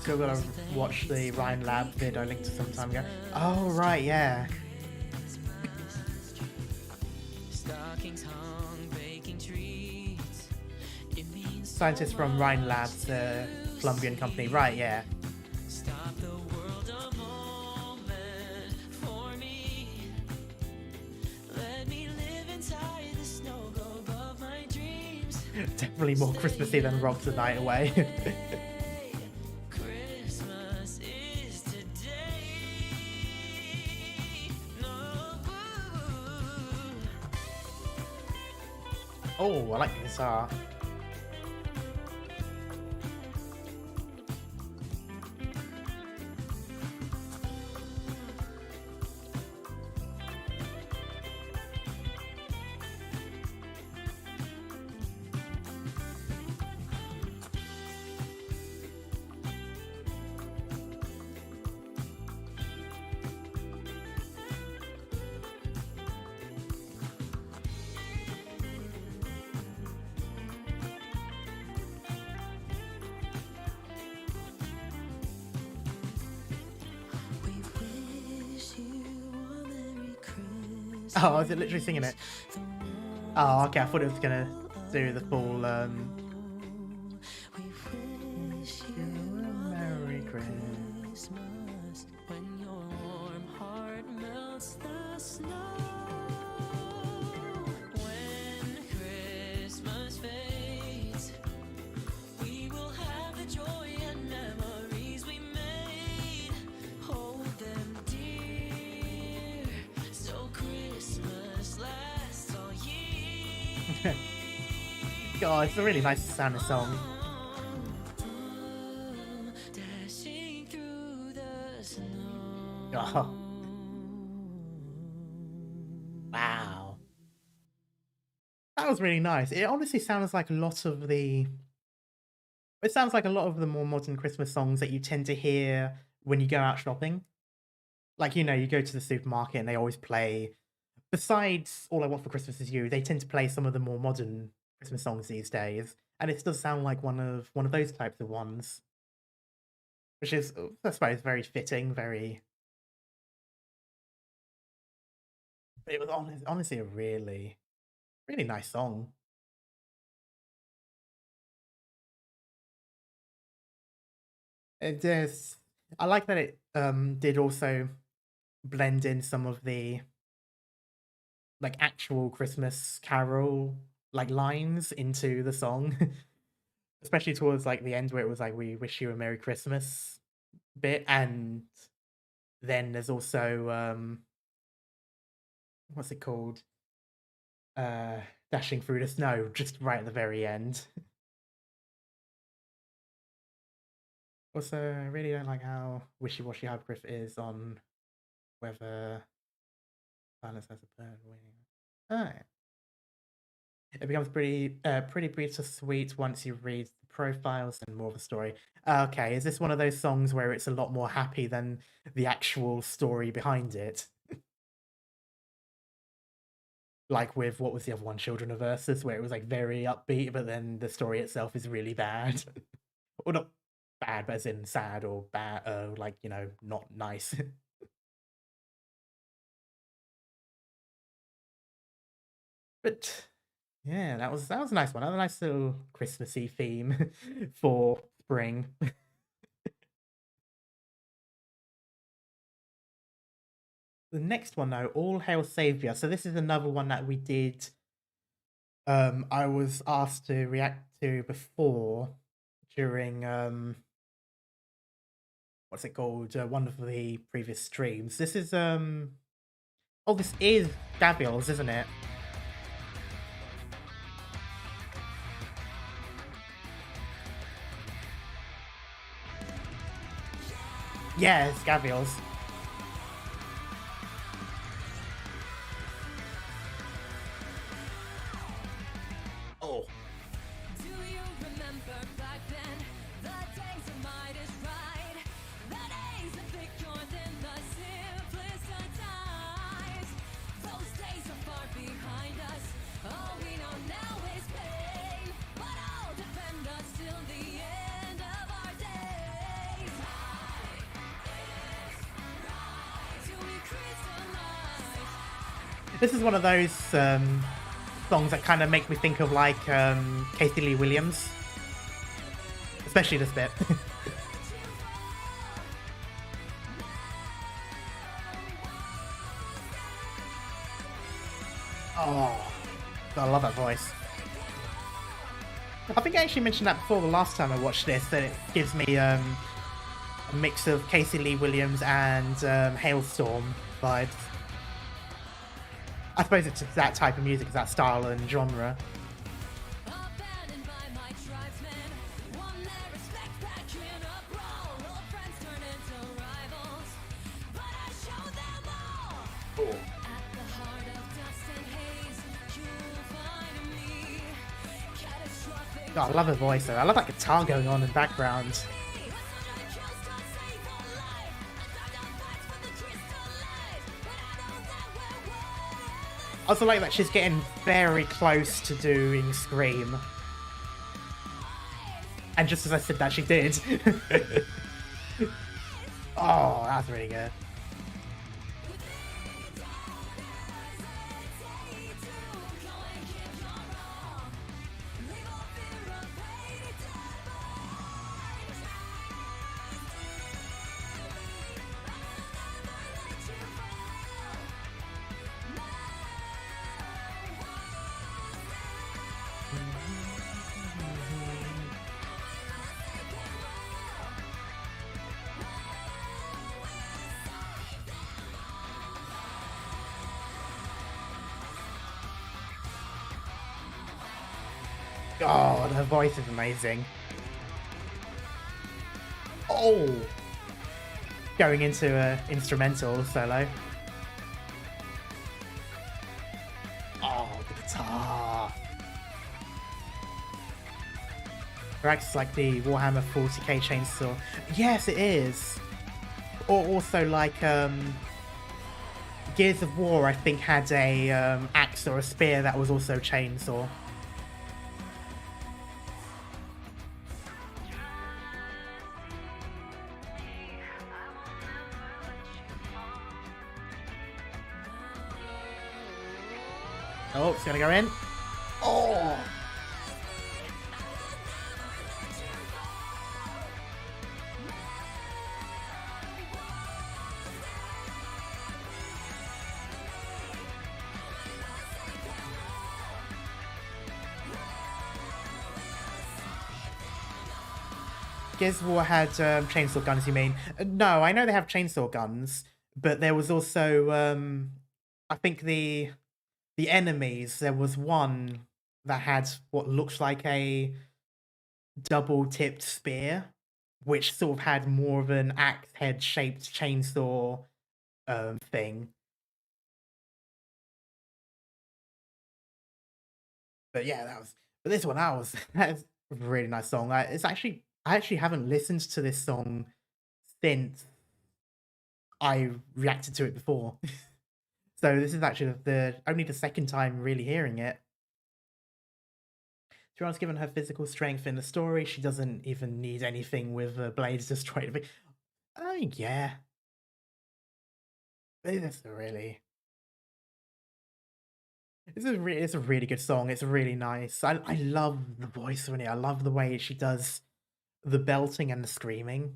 Still gotta watch the Ryan Lab vid I linked to some time ago. Oh, right, yeah. Stockings hung, baking treats. It means Scientists from Ryan Labs, Colombian company. Right, yeah. stop the world a moment for me. Let me live inside the snow, go above my dreams. Definitely more Christmassy than Rock the Night Away. Christmas is today. No. Oh, I like the guitar. Oh, is it literally singing it? Oh, okay, I thought it was gonna do the full, Wish you a Merry Christmas. When your warm heart melts the snow. When Christmas fades, we will have the joy and memories we made. Hold them dear, so Christmas lasts all year. God, it's a really nice sounding song. Dashing through the snow. Oh. Wow. That was really nice. It honestly sounds like a lot of the... It sounds like a lot of the more modern Christmas songs that you tend to hear when you go out shopping. Like, you know, you go to the supermarket and they always play... Besides All I Want for Christmas Is You, they tend to play some of the more modern Christmas songs these days. And it does sound like one of those types of ones. Which is, I suppose, very fitting, very... It was honestly a really, really nice song. It is. I like that it did also blend in some of the like actual Christmas carol like lines into the song. Especially towards like the end where it was like we wish you a Merry Christmas bit, and then there's also what's it called? Dashing through the snow, just right at the very end. Also, I really don't like how wishy-washy Hybgriff is on whether silence has a bird winning. Oh. It becomes pretty bittersweet once you read the profiles and more of the story. Okay, is this one of those songs where it's a lot more happy than the actual story behind it? Like with, what was the other one, Children of Ursus, where it was like very upbeat, but then the story itself is really bad. Or not bad, but as in sad or bad, like, you know, not nice. But yeah, that was a nice one. That was a nice little Christmassy theme for spring. The next one though, All Hail Savior. So this is another one that we did. I was asked to react to before during what's it called? One of the previous streams. This is oh, this is Gavials, isn't it? Yeah, it's Gavials. Oh. Do you remember back then, the days of Midas ride? The days of pictures in the simplest of times. Those days are far behind us. All we know now is pain, but I'll defend us till the end of our days. Till we crystallize. This is one of those songs that kind of make me think of like Casey Lee Williams, especially this bit. Oh, God, I love that voice. I think I actually mentioned that before the last time I watched this, that it gives me a mix of Casey Lee Williams and Hailstorm vibes. I suppose it's that type of music, it's that style and genre. Abandoned by my tribesmen, won their respect back in a brawl. Old friends turn into rivals, but I showed them all. At the heart of dust and haze, you'll find me. Catastrophic. God, I love her voice though. I love that guitar going on in the background. I also like that she's getting very close to doing Scream. And just as I said that, she did. Oh, that's really good. God, her voice is amazing. Oh! Going into a instrumental solo. Oh, the guitar. Perhaps like the Warhammer 40k chainsaw. Yes, it is. Or also like Gears of War, I think, had a axe or a spear that was also chainsaw. Oh, it's gonna go in. Oh! Gears of War had chainsaw guns, you mean? No, I know they have chainsaw guns, but there was also, I think the enemies, there was one that had what looks like a double-tipped spear, which sort of had more of an axe head-shaped chainsaw thing. But yeah, but this one, that is a really nice song. I actually haven't listened to this song since I reacted to it before. So this is actually only the second time really hearing it. Joanna's given her physical strength in the story. She doesn't even need anything with blades destroyed. Oh yeah. It's a really good song. It's really nice. I love the voice on it. I love the way she does the belting and the screaming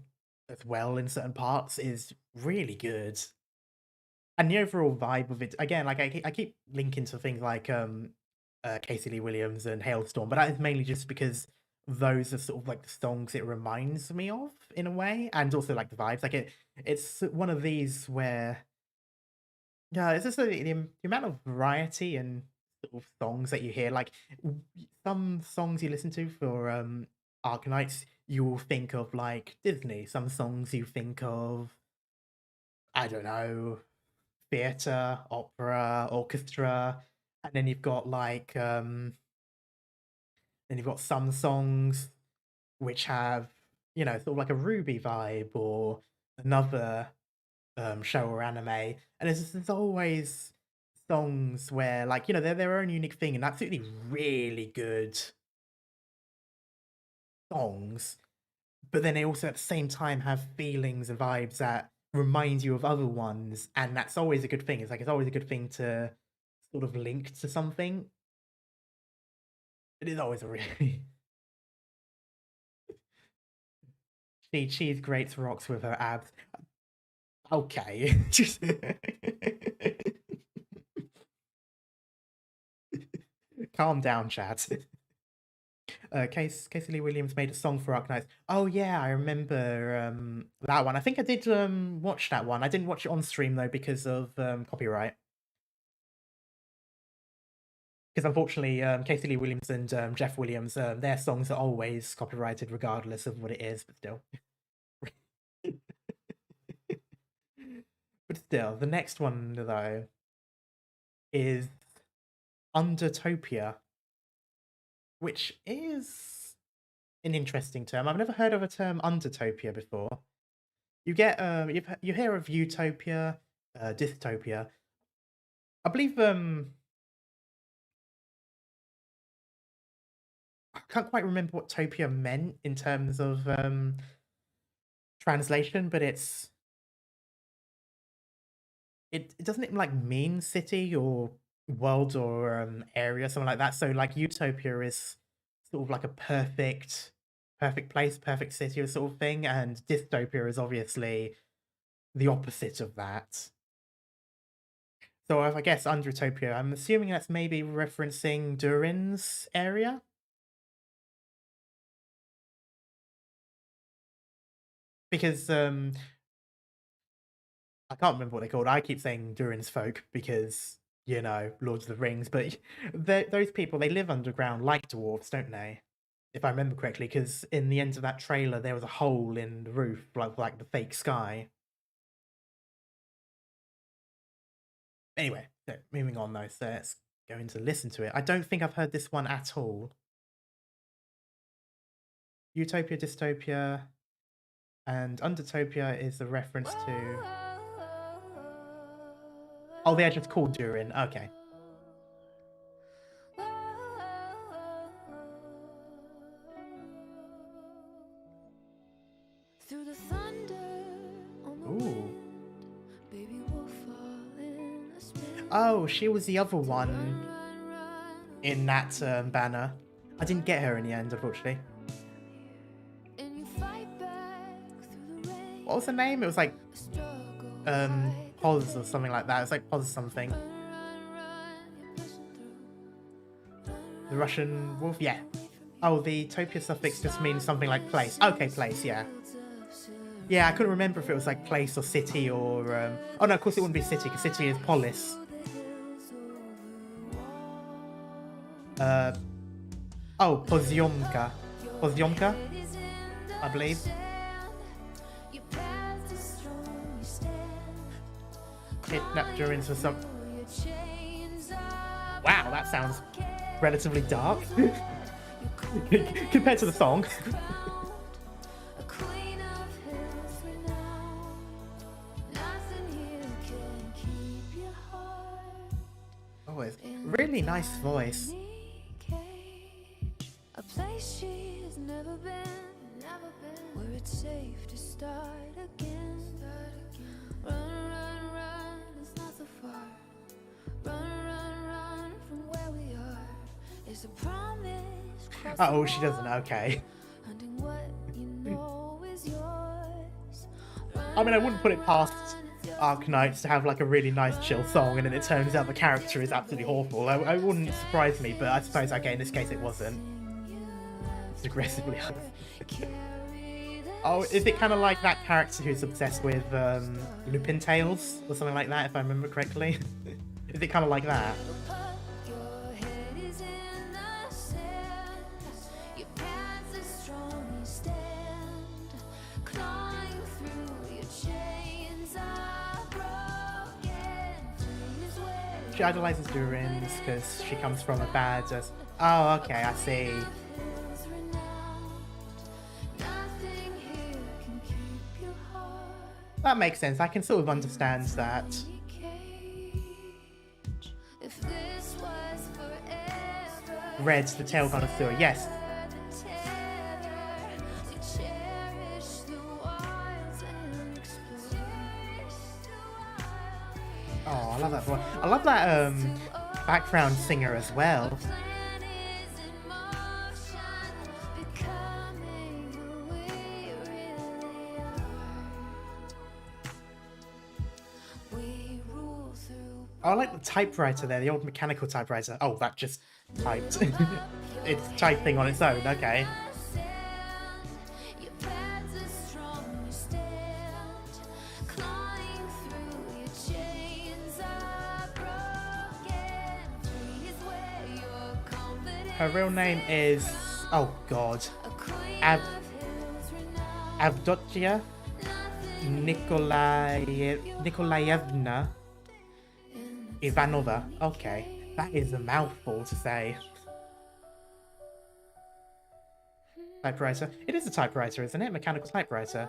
as well in certain parts is really good. And the overall vibe of it, again, like I keep linking to things like Casey Lee Williams and Hailstorm, but that is mainly just because those are sort of like the songs it reminds me of in a way, and also like the vibes. Like it's one of these where yeah, it's just the amount of variety and sort of songs that you hear. Like some songs you listen to for Arknights, you will think of like Disney. Some songs you think of, I don't know, theater, opera, orchestra, and then you've got like then you've got some songs which have, you know, sort of like a Ruby vibe or another show or anime, and there's always songs where, like, you know, they're their own unique thing and absolutely really good songs, but then they also at the same time have feelings and vibes that remind you of other ones, and that's always a good thing. It's like it's always a good thing to sort of link to something. It is always a really she's great rocks with her abs. Okay. Just calm down, chat. Casey Lee Williams made a song for Arknights. Oh yeah, I remember that one. I think I did watch that one. I didn't watch it on stream though because of copyright. Because unfortunately, Casey Lee Williams and Jeff Williams, their songs are always copyrighted regardless of what it is, but still. But still, the next one though is Undertopia, which is an interesting term. I've never heard of a term Undertopia before. You get you hear of utopia, dystopia. I believe I can't quite remember what topia meant in terms of translation, but it doesn't like mean city or world or area, something like that. So like utopia is sort of like a perfect place, perfect city or sort of thing, and dystopia is obviously the opposite of that. So if I guess Undertopia, I'm assuming that's maybe referencing Durin's area. Because I can't remember what they're called. I keep saying Durin's folk because you know, Lord of the Rings, but those people, they live underground like dwarves, don't they? If I remember correctly, because in the end of that trailer, there was a hole in the roof, like the fake sky. Anyway, so moving on though, so let's go into listen to it. I don't think I've heard this one at all. Utopia, Dystopia, and Undertopia is a reference to... Oh, they are just called Durin. Okay. Through the thunder on the Ooh. wind, baby will fall in a spin. Oh, she was the other one Run, run, in that banner. I didn't get her in the end, unfortunately. and you fight back through the rain. What was her name? It was like A struggle, Poz or something like that. It was like Poz something. run, you're pushing through. The Russian wolf? Yeah. Oh, the Topia suffix just means something like place. Okay, place, yeah. Yeah, I couldn't remember if it was like place or city or... Oh, no, of course it wouldn't be city, because city is polis. Oh, Poziomka. Poziomka, I believe. Kidnapped her into some... Wow, that sounds relatively dark. Compared to the song. Oh, it's really nice voice. A place she's never been, where it's safe to start again. Run, run, run, it's not so far. Run, run, run from where we are. It's a promise. cross the Oh, she doesn't. Okay. hunting what you know is yours. I mean, I wouldn't put it past Arknights to have like a really nice chill song, and then it turns out the character is absolutely awful. I wouldn't surprise me, but I suppose, okay, in this case it wasn't. It's aggressively. Oh, is it kind of like that character who's obsessed with Lupin Tales or something like that, if I remember correctly? Is it kind of like that? Your head is in the sand. Your paths are strong, you stand. Clawing through your chains are broken. Please wait. She idolizes Durins because she comes from a bad... Oh, okay, I see. Feels renowned. Nothing here can keep your heart That makes sense. I can sort of understand that. cage. If this was forever, Red, the tail connoisseur, yes. the tether to cherish the wilds and explore. Oh, I love that voice. I love that background singer as well. Plan is in motion, becoming who we really are. We rule through I like the typewriter there, the old mechanical typewriter. Oh, that just typed. It's typing on its own, okay. sand. Your paths are strong, you stand. Clawing through your chains are broken. Free is where your confidence. Her real name is... Oh, God. A queen Av- of hills renowned. Avdotia Nikolaevna Ivanova. Okay, that is a mouthful to say. Typewriter. It is a typewriter, isn't it? Mechanical typewriter.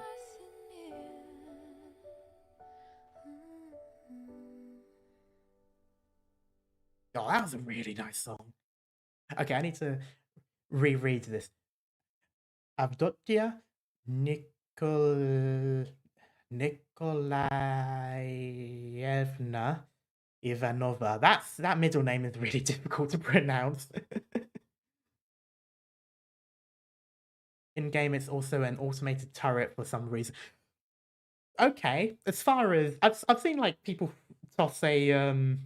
Oh, that was a really nice song. Okay, I need to reread this. Avdotia Nikolaevna Ivanova. That middle name is really difficult to pronounce. In game, it's also an automated turret for some reason. Okay, as far as I've seen like people toss a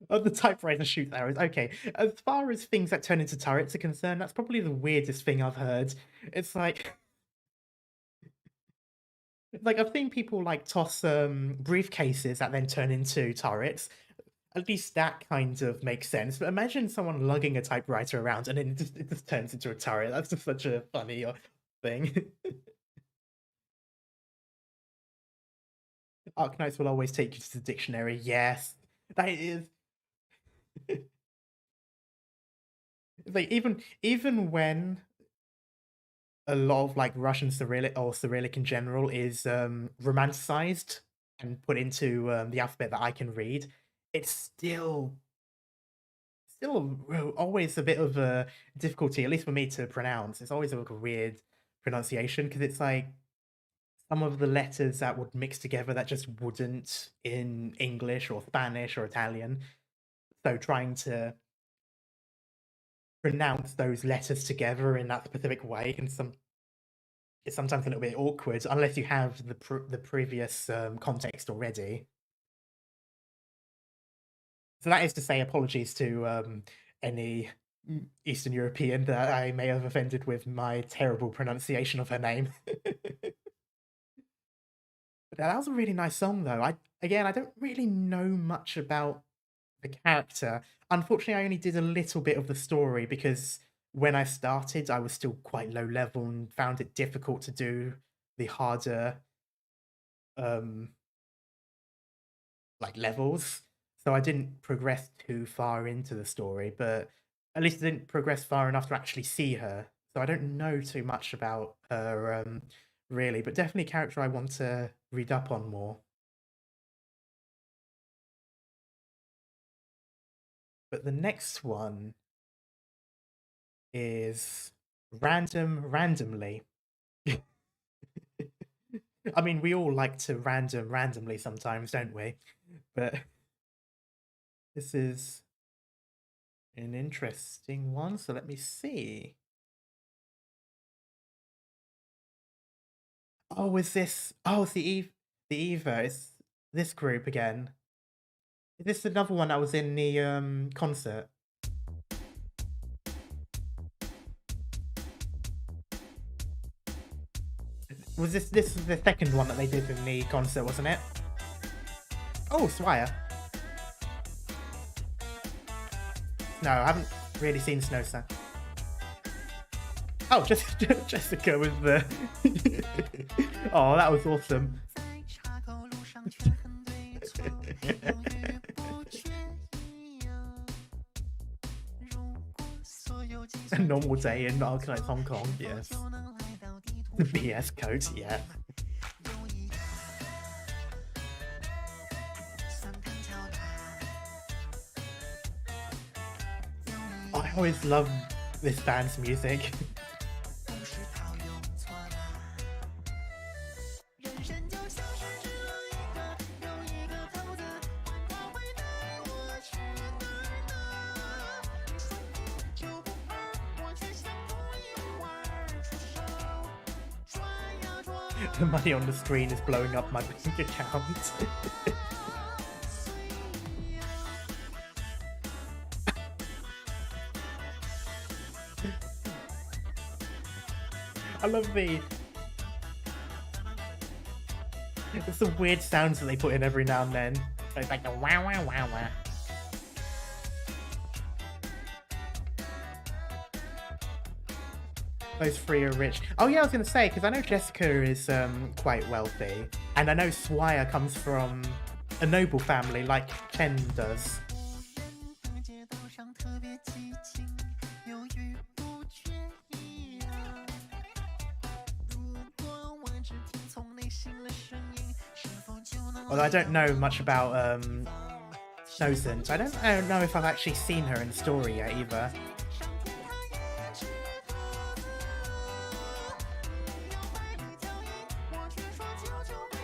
the typewriter shoots arrows. Okay, as far as things that turn into turrets are concerned, that's probably the weirdest thing I've heard. It's like Like, I've seen people, like, toss, briefcases that then turn into turrets. At least that kind of makes sense, but imagine someone lugging a typewriter around and then it just turns into a turret. That's just such a funny, thing. Arknights will always take you to the dictionary. Yes, that is. Like, even when a lot of, like, Russian Cyrillic or Cyrillic in general is, romanticized and put into, the alphabet that I can read, it's still always a bit of a difficulty, at least for me, to pronounce. It's always like a weird pronunciation because it's like some of the letters that would mix together that just wouldn't in English or Spanish or Italian. So trying to pronounce those letters together in that specific way it's sometimes a little bit awkward unless you have the previous context already. So that is to say, apologies to any Eastern European that I may have offended with my terrible pronunciation of her name. But that was a really nice song, though. I don't really know much about the character. Unfortunately, I only did a little bit of the story because when I started, I was still quite low level and found it difficult to do the harder um like levels. So I didn't progress too far into the story, but at least I didn't progress far enough to actually see her. So I don't know too much about her really, but definitely a character I want to read up on more. But the next one is randomly. I mean, we all like to randomly sometimes, don't we? But this is an interesting one, so let me see. Oh, is this? Oh, it's the Eva. It's this group again. Is this another one that was in the concert? Was this is the second one that they did in the concert, wasn't it? Oh, Swire. No, I haven't really seen Snowsun. Oh, just Jessica with the. Oh, that was awesome. 在岔口路上却很对错，犹豫不决一样。如果所有计 A 算 normal day in Arknights Hong Kong, yes. 就能来到地图 The 上 BS code, yeah. 有一三滩桥塔，有一 I always love this band's music. 不是套用错了。人生就像是只了一个又一个骰子，问他会带我去哪儿呢？你想一就不二，我却想赌一玩，出手转呀转。 The money on the screen is blowing up my bank account. I love it's the weird sounds that they put in every now and then. So it's like the wow wow wow wow. Those three are rich. Oh yeah, I was gonna say, because I know Jessica is quite wealthy, and I know Swire comes from a noble family like Chen does. 的街道上特别寂静，犹豫不决一样。如果我只听从内心的声音，是否就能 Although I don't know much about Snowsun, so I don't know if I've actually seen her in the story yet either. 上天堂也值得？你要迈开脚印，我却说求求为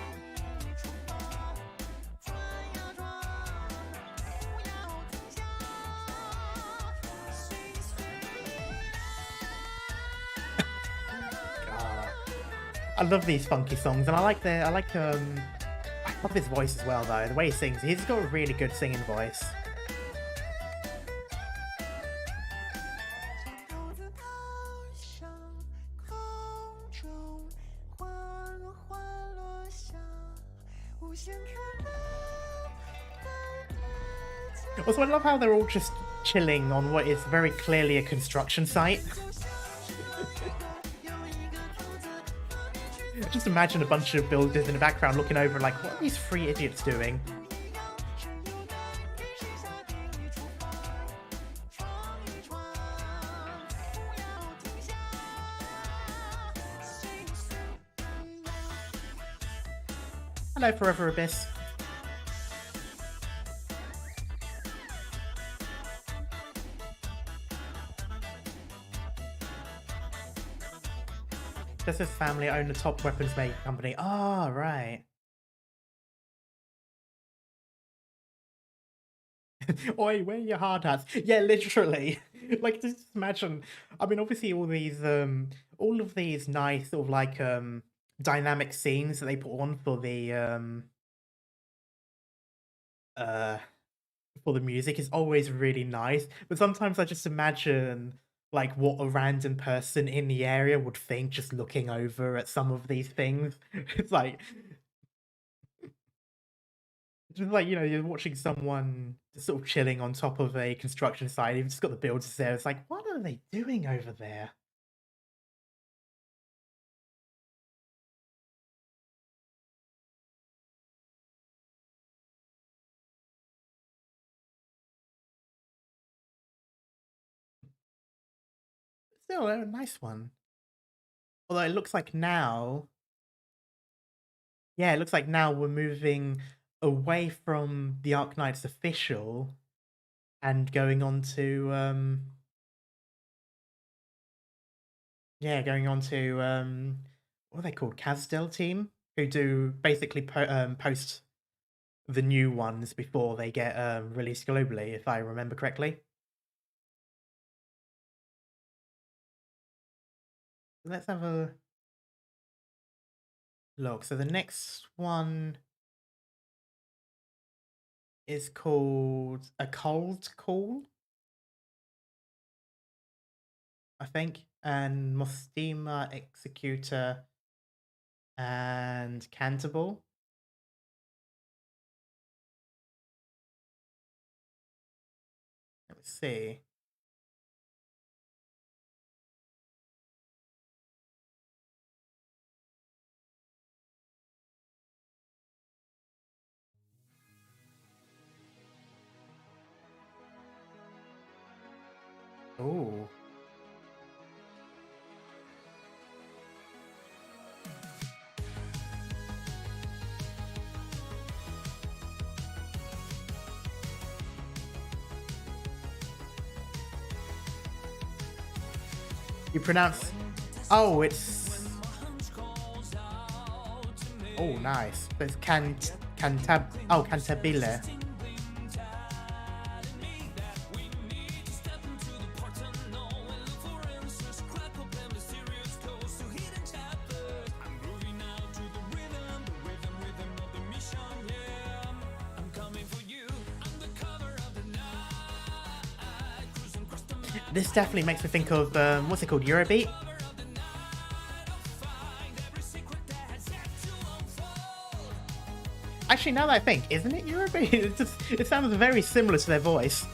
你出发，转呀转，不要停下，岁岁。 I love these funky songs, and I like I love his voice as well though. The way he sings, he's got a really good singing voice. 头子踏上空中，缓缓落 Also, I love how they're all just chilling on what is very clearly a construction site. Just imagine a bunch of builders in the background looking over like, what are these three idiots doing? Hello, Forever Abyss. Does his family own the top weapons making company? Ah, right. Oi, where are your hard hats? Yeah, literally. Like, just imagine. I mean, obviously, all of these nice sort of like dynamic scenes that they put on for the music is always really nice. But sometimes I just imagine like what a random person in the area would think just looking over at some of these things. It's like just like, you know, you're watching someone just sort of chilling on top of a construction site. You've just got the builders there. It's like, what are they doing over there? Still a nice one. Although it looks like now, yeah, it looks like now we're moving away from the Arknights official and going on to going on to what are they called? Kazdel team, who do basically post the new ones before they get released globally, if I remember correctly. Let's have a look. So the next one is called A Cold Call, I think, and Mostima Executor and Cantable. Let's see. Oh. You pronounce... Oh, it's... Oh, nice. But it's Cantabile. This definitely makes me think of, what's it called, Eurobeat? Actually, now that I think, isn't it Eurobeat? It sounds very similar to their voice.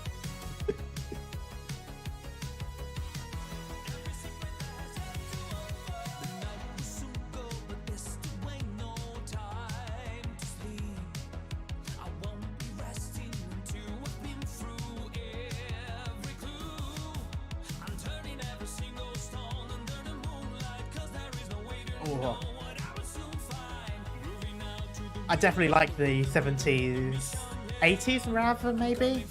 Oh. I definitely like the 70s, 80s rather, maybe?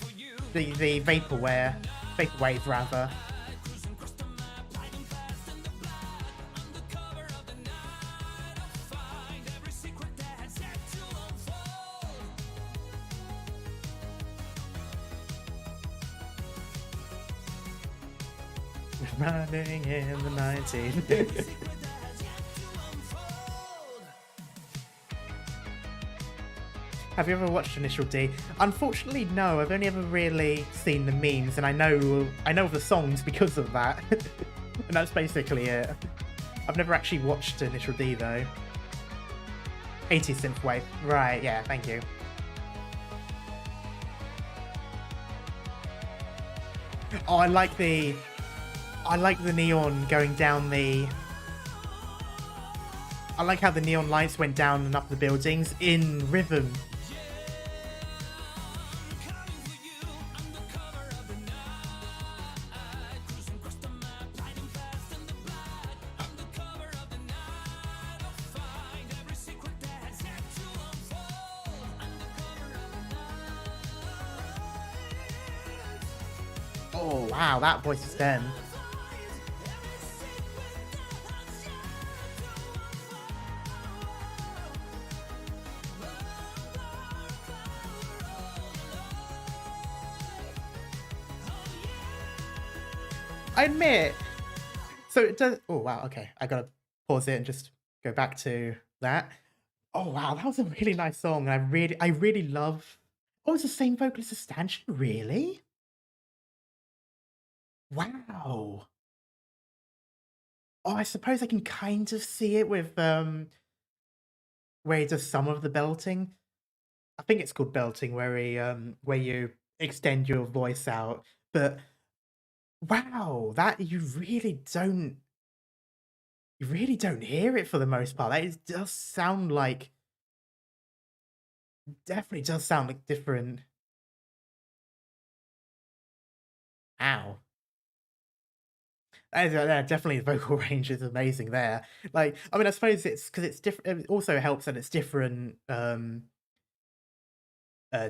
The vaporwave rather. Running in the 90s. Have you ever watched Initial D? Unfortunately, no. I've only ever really seen the memes, and I know of the songs because of that. And that's basically it. I've never actually watched Initial D though. 80s synthwave. Right, yeah, thank you. Oh, I like the neon going down the... I like how the neon lights went down and up the buildings in rhythm. Oh, wow, that voice is them. I admit. So it does. Oh, wow, okay. I gotta pause it and just go back to that. Oh, wow, that was a really nice song. And I really love... Oh, it's the same vocalist as Stansion? Really? Wow. Oh, I suppose I can kind of see it with where he does some of the belting. I think it's called belting, where he where you extend your voice out. But wow, that you really don't hear it for the most part. That does sound like... Definitely does sound like different. Ow. Definitely the vocal range is amazing there. Like, I mean, I suppose it's because it's different. It also helps that it's different,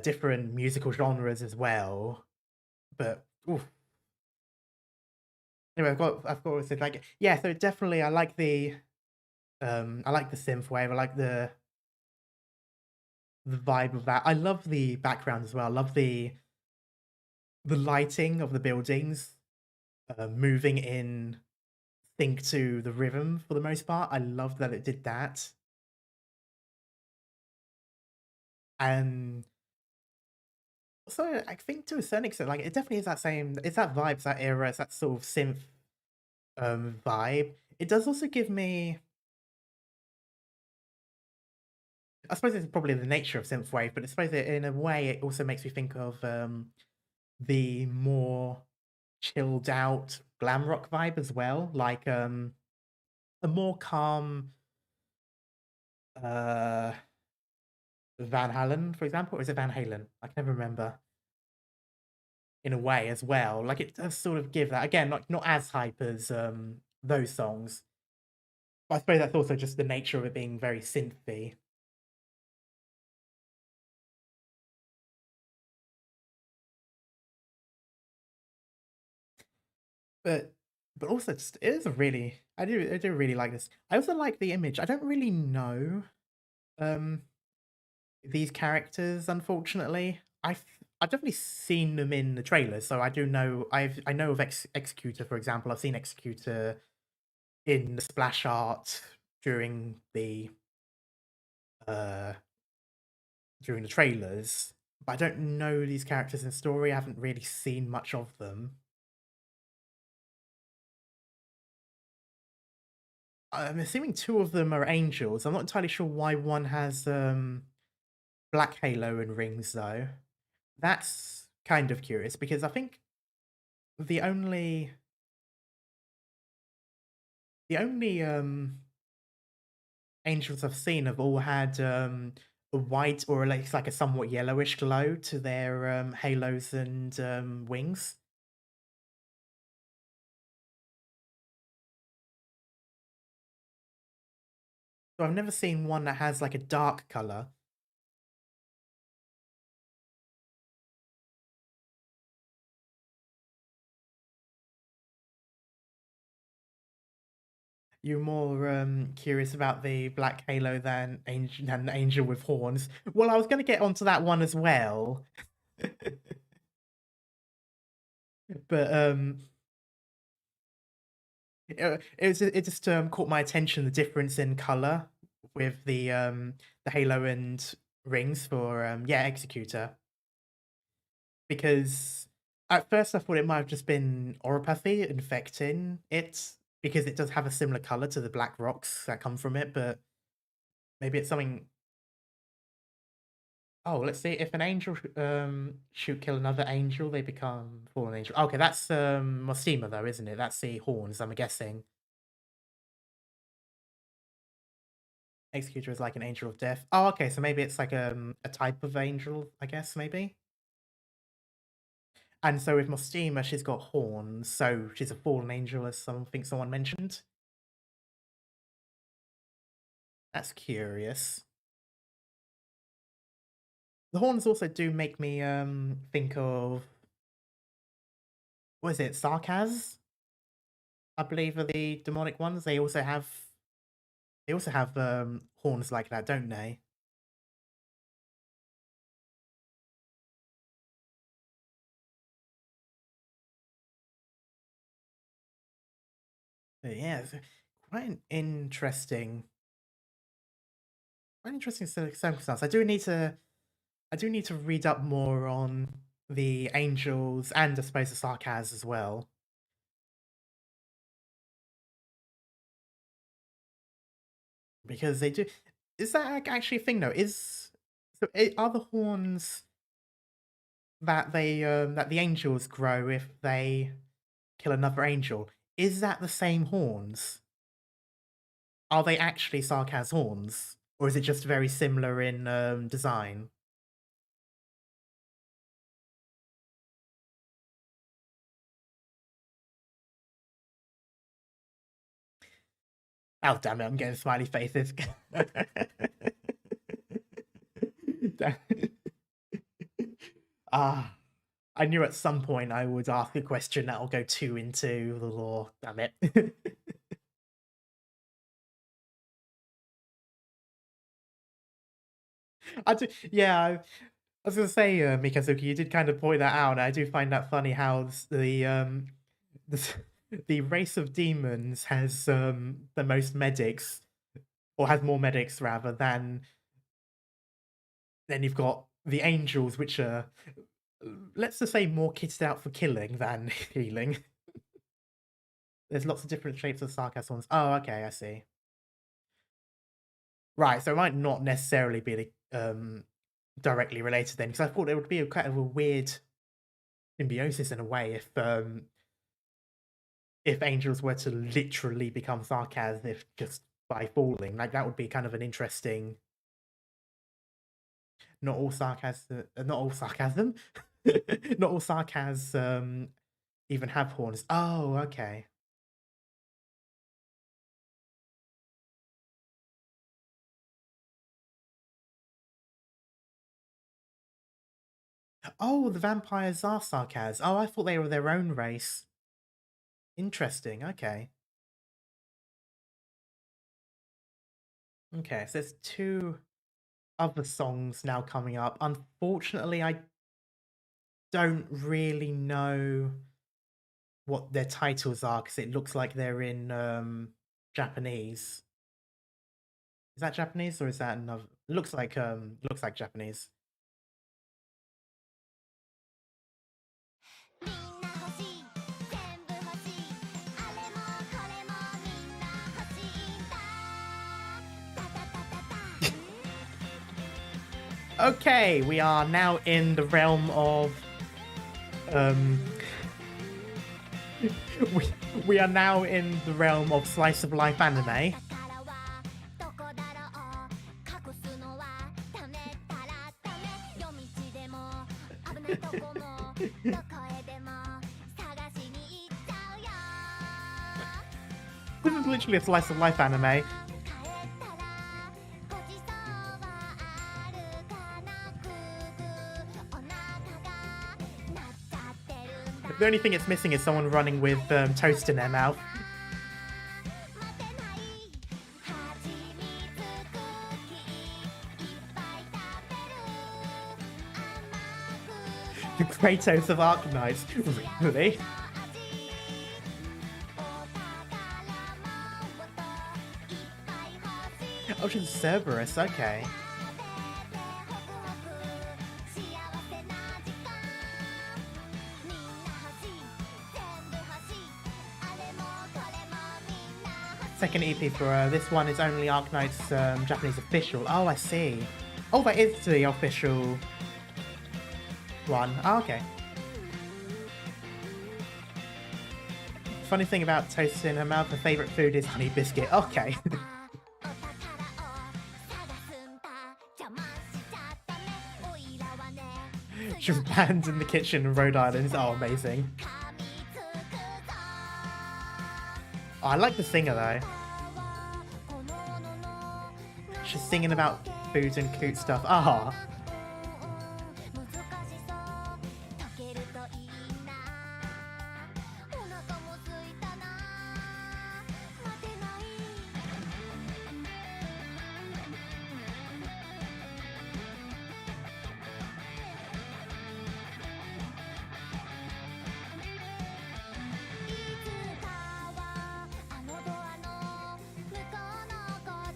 different musical genres as well. But oof. Anyway, I've got to say, like, yeah. So definitely, I like the synthwave. I like the vibe of that. I love the background as well. I love the lighting of the buildings, moving in sync to the rhythm for the most part. I love that it did that. And so I think to a certain extent, like, it definitely is that same... It's that vibe, it's that era, it's that sort of synth vibe. It does also give me... I suppose it's probably the nature of synthwave, but I suppose in a way it also makes me think of the more chilled out glam rock vibe as well, like a more calm Van Halen, for example, or is it Van Halen? I can never remember. In a way as well, like it does sort of give that, again, like not as hype as those songs. But I suppose that's also just the nature of it being very synthy. But also just, it is a really... I do really like this. I also like the image. I don't really know these characters, unfortunately. I've definitely seen them in the trailers, so I do know... I know of Executor, for example. I've seen Executor in the splash art during the trailers, but I don't know these characters in story. I haven't really seen much of them. I'm assuming two of them are angels. I'm not entirely sure why one has black halo and rings, though. That's kind of curious, because I think the only angels I've seen have all had a white or like a somewhat yellowish glow to their halos and wings. So I've never seen one that has like a dark color. You're more curious about the black halo than angel with horns. Well, I was going to get onto that one as well. But it just caught my attention, the difference in color with the halo and rings for Executor. Because at first I thought it might have just been Oropathy infecting it, because it does have a similar color to the black rocks that come from it, but maybe it's something Oh, let's see. If an angel shoot kill another angel, they become fallen angel. Okay, that's Mostima though, isn't it? That's the horns, I'm guessing. Executor is like an angel of death. Oh, okay, so maybe it's like a type of angel, I guess, maybe. And so with Mostima, she's got horns, so she's a fallen angel, as someone mentioned. That's curious. The horns also do make me think of, what is it, Sarkaz? I believe are the demonic ones. They also have horns like that, don't they? But yeah, it's quite an interesting circumstance. I do need to read up more on the angels and I suppose the Sarkaz as well. Because they do. Is that actually a thing though? Are the horns that that the angels grow if they kill another angel? Is that the same horns? Are they actually Sarkaz horns, or is it just very similar in design? Oh damn it! I'm getting smiley faces. Ah, I knew at some point I would ask a question that'll go too into the lore. Damn it. Yeah, I was gonna say, Mikazuki, you did kind of point that out, and I do find that funny how the, the race of demons has the most medics, or has more medics rather than then you've got the angels, which are, let's just say, more kitted out for killing than healing. There's lots of different shapes of sarcasm ones. Oh, okay, I see. Right, so it might not necessarily be directly related then, because I thought there would be a kind of a weird symbiosis in a way if angels were to literally become sarcasm if just by falling. Like that would be kind of an interesting. Not all sarcasm, not all sarcasm, not all sarcasm even have horns. Oh, okay. Oh, the vampires are sarcasm. Oh, I thought they were their own race. Interesting. Okay. Okay, so there's two other songs now coming up. Unfortunately, I don't really know what their titles are because it looks like they're in Japanese. Is that Japanese or is that another? Looks like Japanese. みんな欲しい全部欲しいあれもこれもみんな欲しいんだタタタタタ Okay, we are now in the realm of we are now in the realm of slice of life anime. 宝はどこだろう隠すのはダメたらダメ夜道でも危ないとこもどこへでも探しに行っちゃうよ This is literally a slice of life anime. 帰ったらごちそうはあるかなくお腹が鳴っちゃってるんだ The only thing it's missing is someone running with toast in their mouth. 待てないはちみつクッキーいっぱい食べる The Kratos of Arknights. Really? 甘くお宝もっといっぱい欲しい Oh, she's Cerberus. Okay. 幸せな時間みんな欲しい全部欲しいあれもこれもみんな欲しい Second EP for this one is only Arknight's Japanese official. Oh, I see. Oh, that is the official one. Oh, okay. Funny thing about toast in her mouth, her favourite food is honey biscuit. Okay. お宝を探すんだ邪魔しちゃダメおいらはね She was banned in the kitchen in Rhode Island. Oh, amazing. 噛みつくぞ Oh, I like the singer though. この世の She's singing about food and cute stuff. Ah, 難しそう解けるといいなお腹も空いたな待てない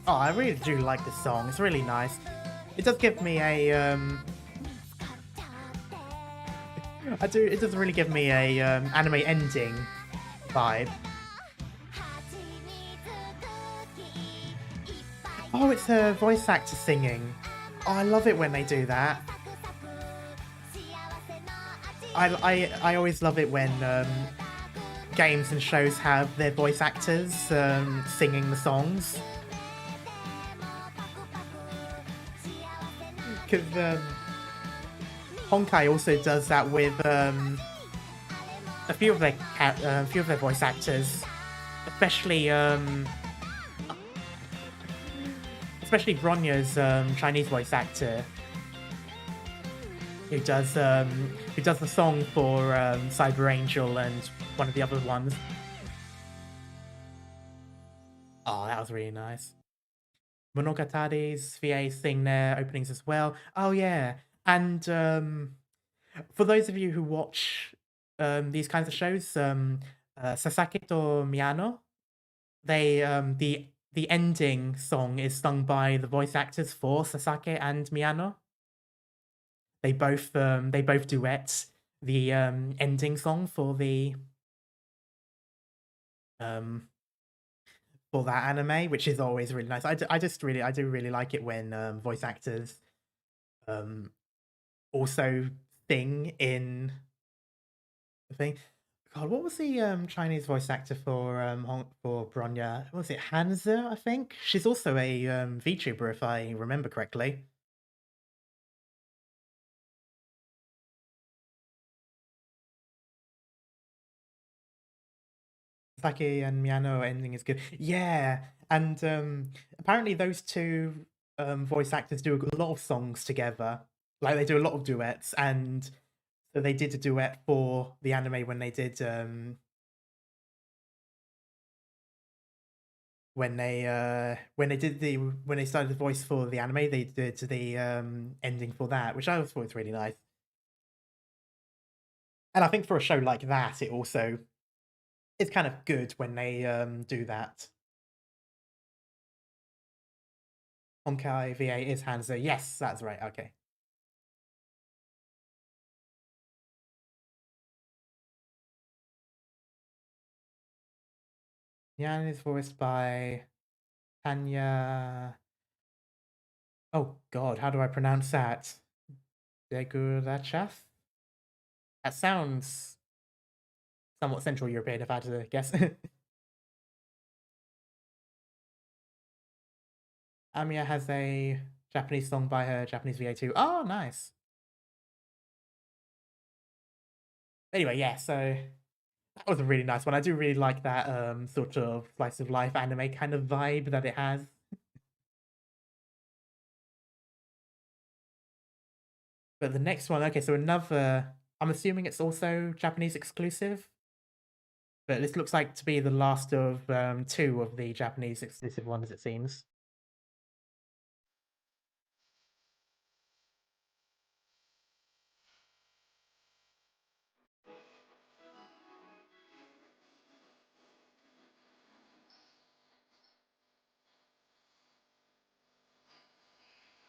oh, I really do like this song. It's really nice. It does give me a It does really give me a anime ending vibe. Oh, it's a voice actor singing. Oh, I love it when they do that. I always love it when games and shows have their voice actors singing the songs. Because Honkai also does that with a few of their voice actors, especially Bronya's Chinese voice actor, who does the song for Cyber Angel and one of the other ones. Oh, that was really nice. Monogatari's VA sing their openings as well. Oh yeah, and for those of you who watch these kinds of shows, Sasaki to Miyano, they the ending song is sung by the voice actors for Sasaki and Miyano. They both duet the ending song for the for that anime, which is always really nice. I do really like it when voice actors also sing in the thing. God, what was the Chinese voice actor for Bronya? What was it Hansa? I think she's also a VTuber, if I remember correctly. Saki and Miyano ending is good. Yeah, and apparently those two voice actors do a lot of songs together. Like they do a lot of duets, and so they did a duet for the anime when they did when they started the voice for the anime, they did the ending for that, which I always thought was really nice. And I think for a show like that, it also it's kind of good when they do that. Honkai VA is Hanzo. Yes, that's right. Okay. Yan is voiced by Tanya. Oh God, how do I pronounce that? Degurachaf? That sounds somewhat Central European, if I had to guess. Amiya has a Japanese song by her Japanese VA too. Oh, nice. Anyway, yeah, so that was a really nice one. I do really like that sort of slice of life anime kind of vibe that it has. But the next one, okay, so another, I'm assuming it's also Japanese exclusive. But this looks like to be the last of two of the Japanese exclusive ones, it seems.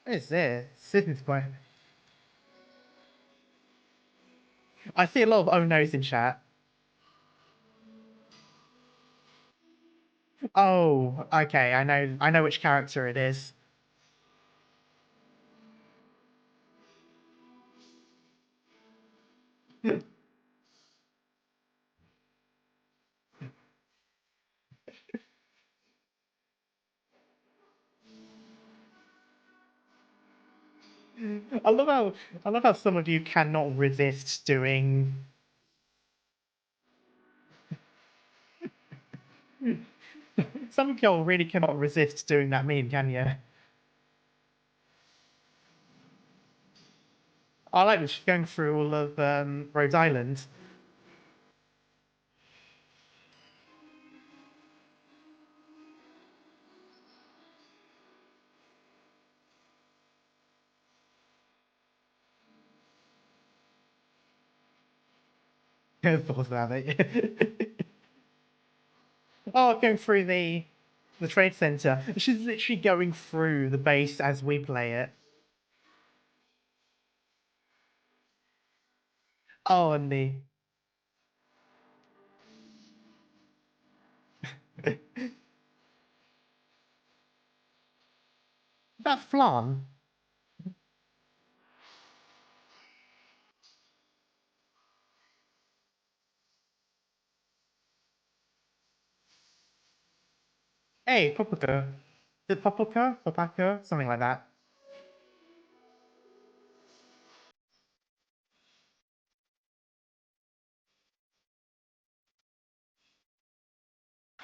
What is this? Citizen's Point. I see a lot of oh no's in chat. Oh, okay, I know which character it is. I love how some of you cannot resist doing. Some of y'all really cannot resist doing that meme, can you? I like this going through all of Rhode Island. Thought about it. Oh, going through the trade center. She's literally going through the base as we play it. Oh, and the that flan. Hey, Paprika. Is it Paprika? Paprika? Something like that.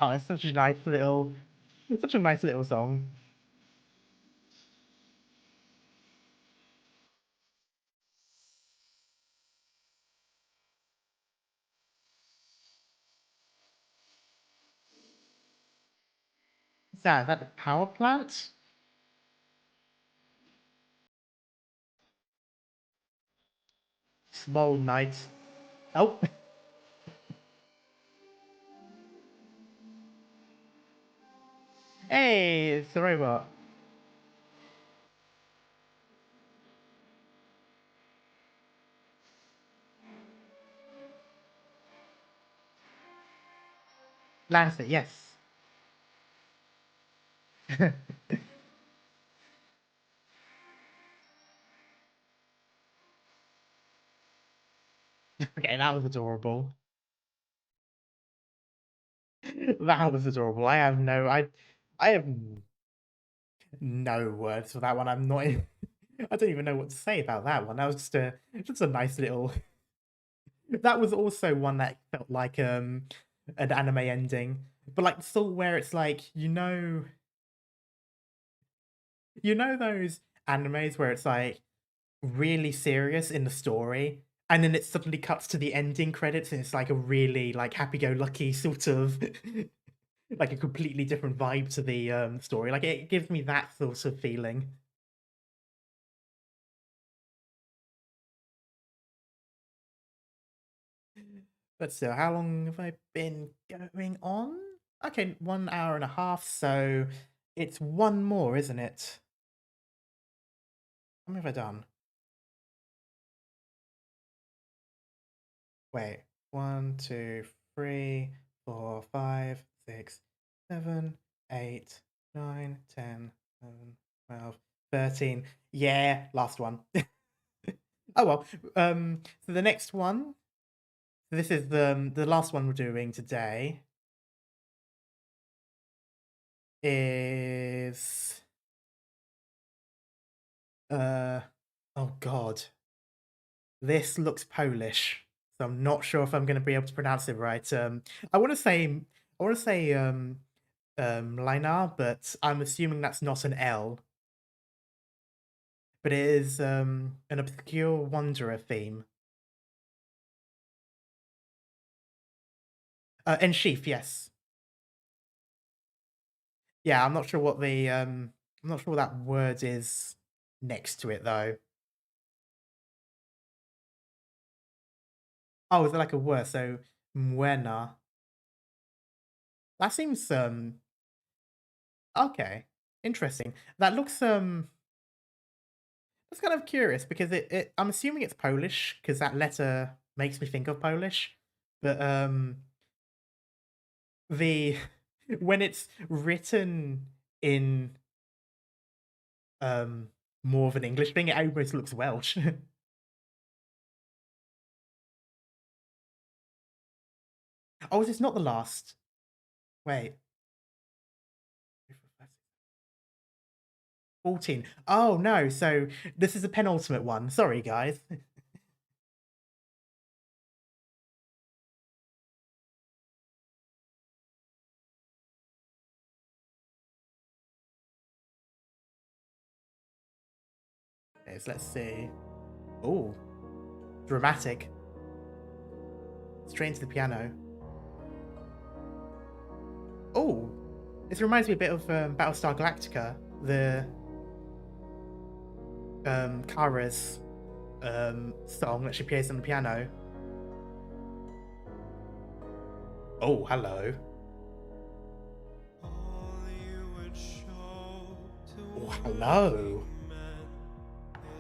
Oh, it's such a nice little. It's such a nice little song. Is that the power plant? Small night. Oh. Hey, it's the robot. Lancet, yes. Okay, that was adorable. That was adorable. I have no words for that one. I'm not. I don't even know what to say about that one. That was just a nice little. That was also one that felt like an anime ending, but like still where it's like you know those animes where it's like really serious in the story, and then it suddenly cuts to the ending credits, and it's like a really like happy-go-lucky sort of like a completely different vibe to the story. Like it gives me that sort of feeling. But still, how long have I been going on? Okay, 1 hour and a half, so it's one more, isn't it? How many have I done? Wait, 1, 2, 3, 4, 5, 6, 7, 8, 9, 10, 11, 12, 13. Yeah, last one. Oh well. So the next one. This is the last one we're doing today. Is oh god. This looks Polish, so I'm not sure if I'm going to be able to pronounce it right. I want to say Linar, but I'm assuming that's not an L. But it is an obscure wanderer theme. And sheaf, yes. Yeah, I'm not sure what the I'm not sure what that word is next to it though. Oh, is it like a word? So Muena. That seems okay. Interesting. That looks that's kind of curious because it I'm assuming it's Polish because that letter makes me think of Polish. But the when it's written in um more of an English thing, it almost looks Welsh. Oh, is this not the last? Wait. 14. Oh, no. So this is the penultimate one. Sorry, guys. Okay, so let's see. Oh, dramatic. Straight into the piano. Oh, this reminds me a bit of Battlestar Galactica. The Kara's song that she plays on the piano. Oh, hello. All you would show to Oh, hello.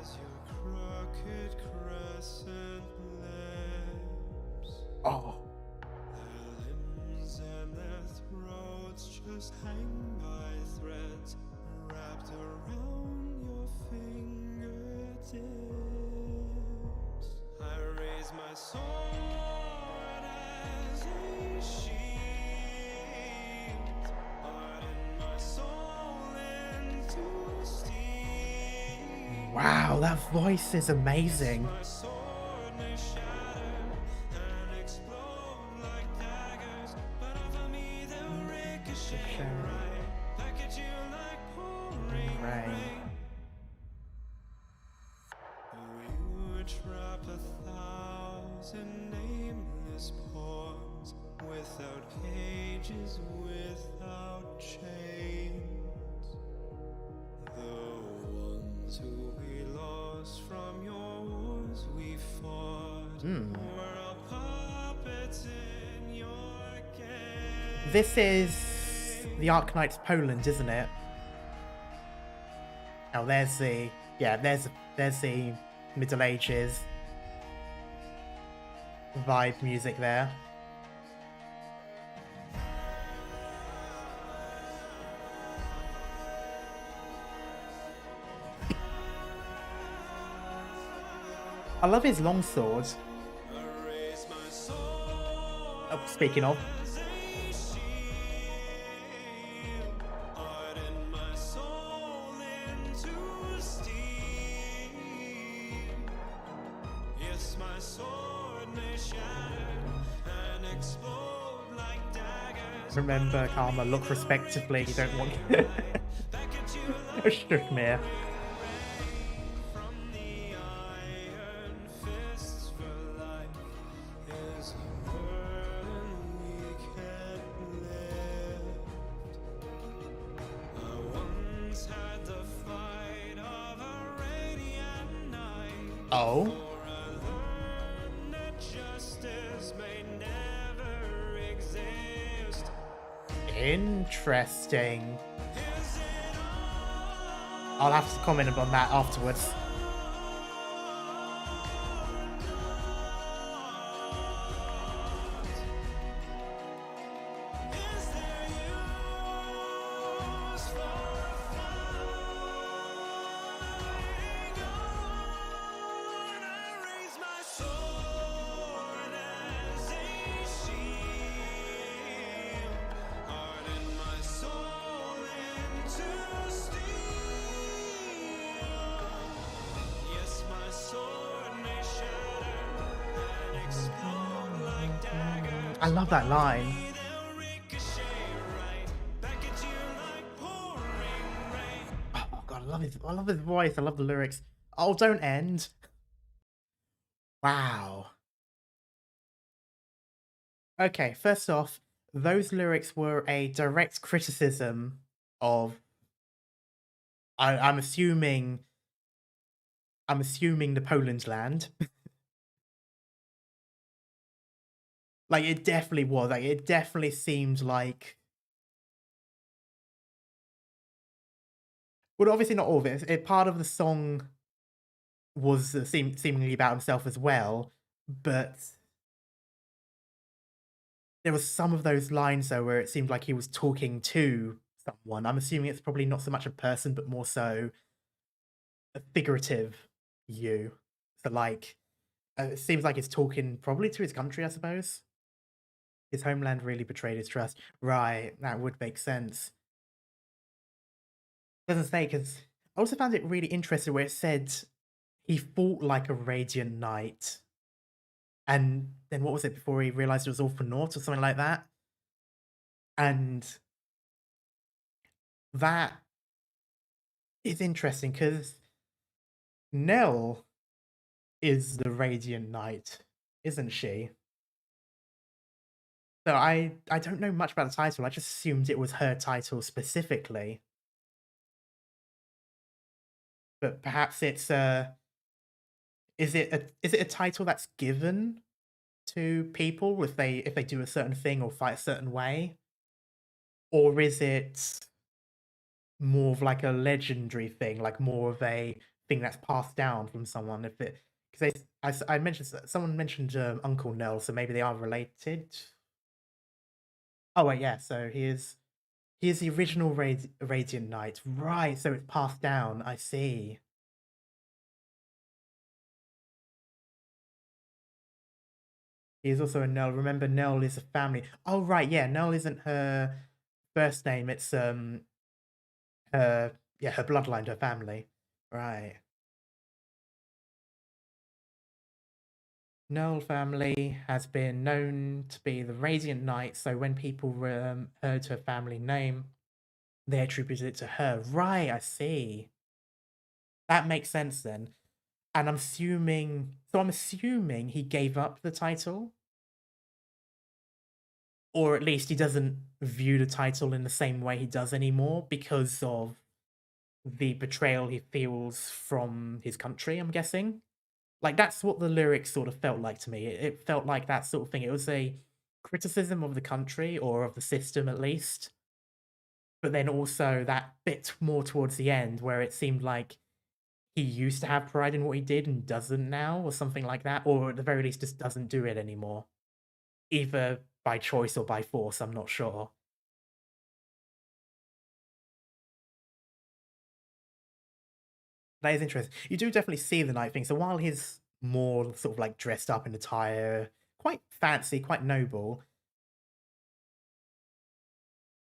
is your crooked crescent lips. Oh, Their limbs and their throats just hang by threads wrapped around your fingertips. I raise my sword as a shield, harden my soul into steel. wow, that voice is amazing. My sword may shatter and explode like daggers, but over me they'll ricochet right back at you like pouring rain. Oh, you would trap 1,000 nameless pawns without cages, without chains. The ones who we lost from your wars we fought were all puppets in your game. This is the Arknights Poland, isn't it? Oh, there's the there's the Middle Ages vibe music there. I love his longsword. Raise my sword Oh, speaking of. as a shield, harden my soul into steel. Yes, my sword may shatter and explode like daggers. Remember, Karma, look respectively. You don't want Back at you like Strukmir. from the iron fists for life is a burden we can't lift. I once had the fight of a radiant night, Oh, for I learned that justice may never exist. interesting. Is it all I'll have to comment on that afterwards. is there use for fighting on? I raise my sword as a shield, harden my soul into steel. Yes, my sword may shatter and explode like daggers. I love that line. They'll ricochet right back at you like pouring rain. Oh god, I love his voice. I love the lyrics. Oh, don't end. Wow. Okay, first off, those lyrics were a direct criticism of. I'm assuming the Poland land. Like it definitely was. Like it definitely seemed like. Well, obviously not all of it. Part of the song was seemingly about himself as well, but there was some of those lines though where it seemed like he was talking to someone. I'm assuming it's probably not so much a person, but more so a figurative you. So like, it seems like he's talking probably to his country, I suppose. His homeland really betrayed his trust. Right, that would make sense. Doesn't say, because I also found it really interesting where it said he fought like a Radiant Knight. And then what was it before he realized it was all for naught or something like that? And that is interesting because Nell is the Radiant Knight, isn't she? So I don't know much about the title. I just assumed it was her title specifically. But perhaps it's is it a title that's given to people if they do a certain thing or fight a certain way? Or is it more of like a legendary thing, like more of a thing that's passed down from someone? If it, because I mentioned, someone mentioned Uncle Nell, so maybe they are related. Oh wait, yeah. So he is the original Radiant Knight, right? So it's passed down. I see. He is also a Nell. Remember, Nell is a family. Oh right, yeah. Nell isn't her first name. It's her, yeah, her bloodline, her family. Right. Nell family has been known to be the Radiant Knight, so when people heard her family name, they attributed it to her. Right, I see. That makes sense then. And I'm assuming he gave up the title, or at least he doesn't view the title in the same way he does anymore because of the betrayal he feels from his country, I'm guessing. Like, that's what the lyrics sort of felt like to me. It felt like that sort of thing. It was a criticism of the country, or of the system at least. But then also that bit more towards the end where it seemed like he used to have pride in what he did and doesn't now, or something like that. Or at the very least just doesn't do it anymore. Either by choice or by force, I'm not sure. That is interesting. You do definitely see the night thing. So while he's more sort of like dressed up in attire, quite fancy, quite noble,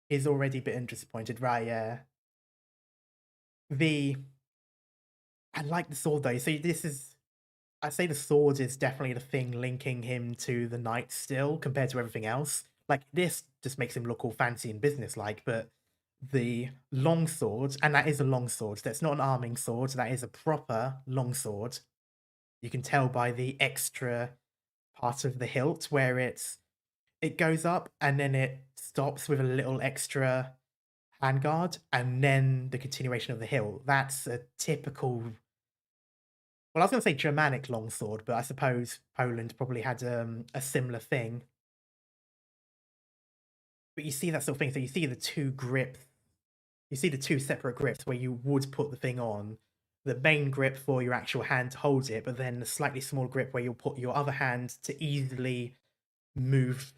he's already a bit disappointed. Right, yeah. The I like the sword though. So this is, I say the sword is definitely the thing linking him to the knight still compared to everything else. Like this just makes him look all fancy and businesslike, but the long sword, and that is a long sword. That's not an arming sword. That is a proper long sword. You can tell by the extra part of the hilt where it goes up and then it stops with a little extra handguard, and then the continuation of the hilt. That's a typical. Well, I was going to say Germanic longsword, but I suppose Poland probably had a similar thing. But you see that sort of thing. So you see the two grips. You see the two separate grips where you would put the thing on. The main grip for your actual hand to hold it, but then the slightly small grip where you'll put your other hand to easily move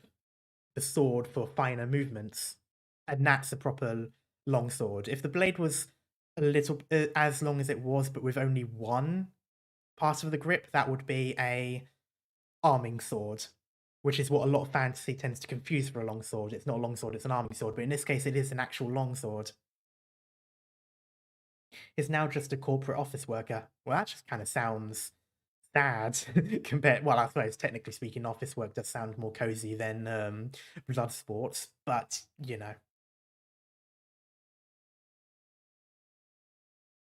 the sword for finer movements. And that's a proper long sword. If the blade was a little as long as it was, but with only one part of the grip, that would be a arming sword, which is what a lot of fantasy tends to confuse for a long sword. It's not a long sword, it's an arming sword, but in this case, it is an actual long sword. Is now just a corporate office worker. Well, that just kind of sounds sad compared. Well, I suppose technically speaking, office work does sound more cozy than blood sports, but you know.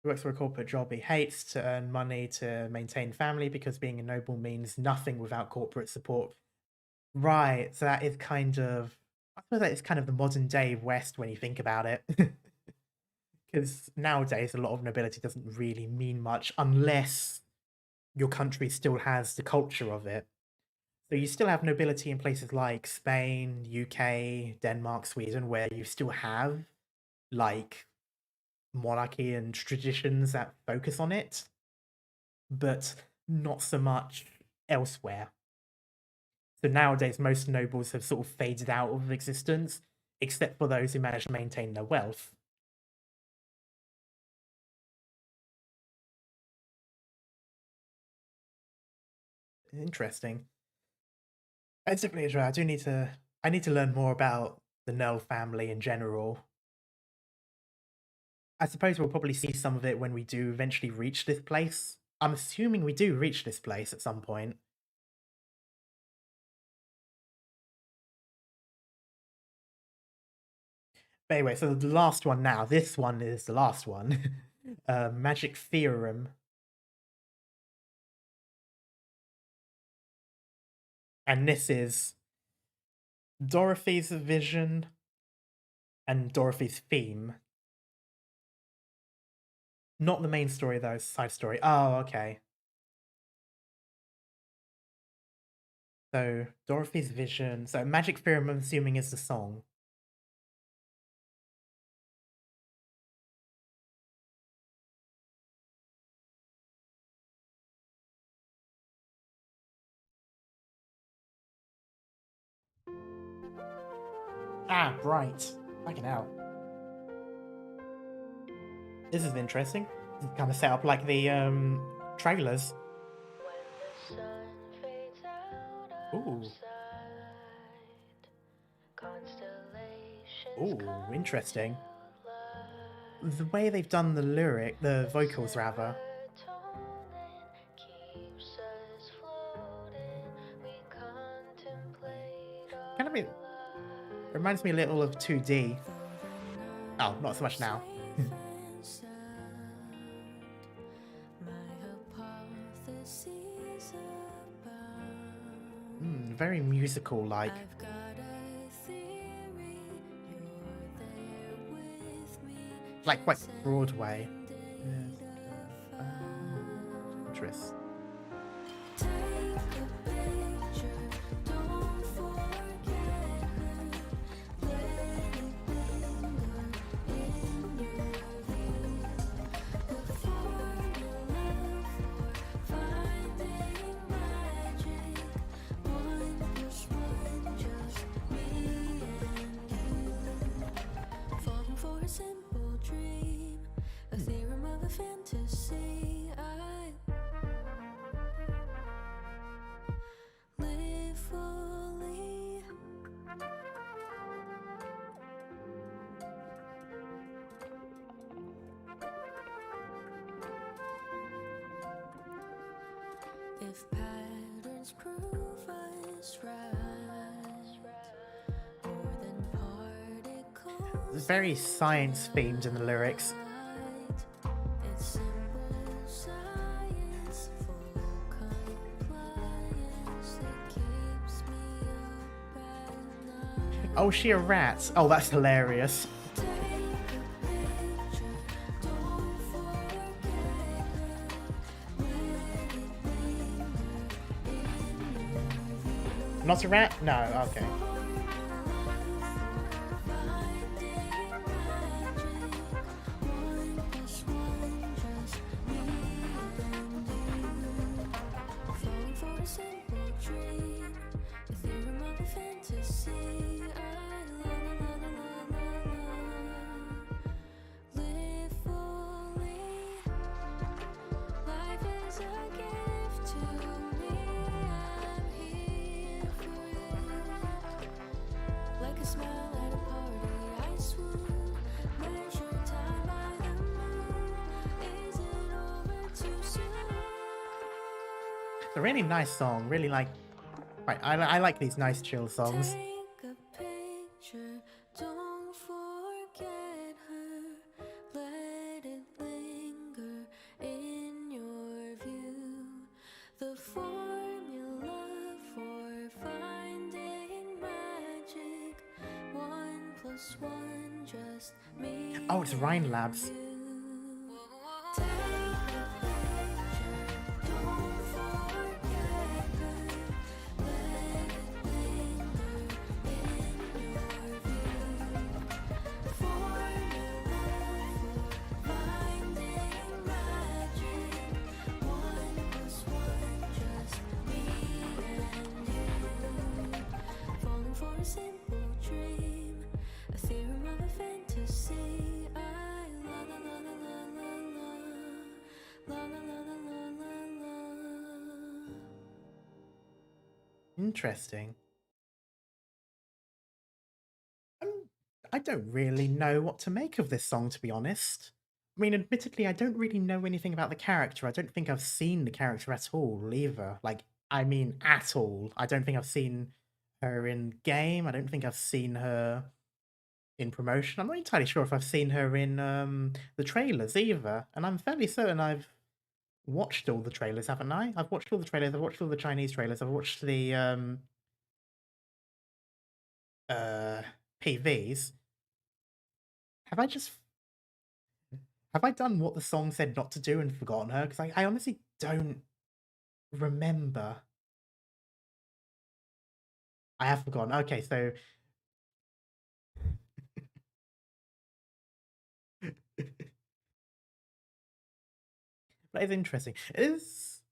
He works for a corporate job he hates to earn money to maintain family because being a noble means nothing without corporate support. Right, so that is kind of, I suppose that is kind of the modern day West when you think about it. Because nowadays, a lot of nobility doesn't really mean much unless your country still has the culture of it. So you still have nobility in places like Spain, UK, Denmark, Sweden, where you still have like monarchy and traditions that focus on it, but not so much elsewhere. So nowadays, most nobles have sort of faded out of existence, except for those who manage to maintain their wealth. Interesting. It's definitely true. I do need to I need to learn more about the Null family in general. I suppose we'll probably see some of it when we do eventually reach this place. I'm assuming we do reach this place at some point. But anyway, so the last one now. This one is the last one. Magic Theorem. And this is Dorothy's vision and Dorothy's theme. Not the main story, though, side story. Oh, okay. So, Dorothy's vision. So, Magic Theorem, I'm assuming, is the song. Ah, right. Fucking hell. This is interesting. This is kind of set up like the trailers. Ooh. Ooh, interesting. The way they've done the vocals rather. Kind of reminds me a little of 2D. Oh, not so much now. Very musical like. Like quite Broadway. Interest. Simple dream, a theorem of a fantasy. I live fully. If patterns prove us right, more than particles. It's very science themed in the lyrics. It's simple science, full compliance that keeps me up at night. Oh, she a rat. Oh, that's hilarious. Take a picture, don't forget her. Let it linger in your view. Not a rat? No, okay. Like a smile at a party, I swoon. Measure time by the moon. Is it over too soon? It's a really nice song. Really like. I like these nice chill songs. Take a picture, don't forget her. Let it linger in your view. The formula for finding magic. 1 + 1, just me. Oh, it's Rhine Labs. and you. Take a picture, don't forget her. Let it linger in your view. Formula for finding magic. 1 + 1, just me and you. Falling for a simple dream, a theorem of a fantasy. I la la la la la la la la la la la la la. Interesting. don't really know what to make of this song, to be honest. I mean, admittedly, I don't really know anything about the character. I don't think I've seen the character at all, either. Like, I mean, at all. I don't think I've seen her in game. I don't think I've seen her in promotion. I'm not entirely sure if I've seen her in the trailers either. And I'm fairly certain I've watched all the trailers, haven't I? I've watched all the trailers. I've watched all the Chinese trailers. I've watched the uh PVs. Have I done what the song said not to do and forgotten her? Because I honestly don't remember. I have forgotten. Okay, so that is interesting. Is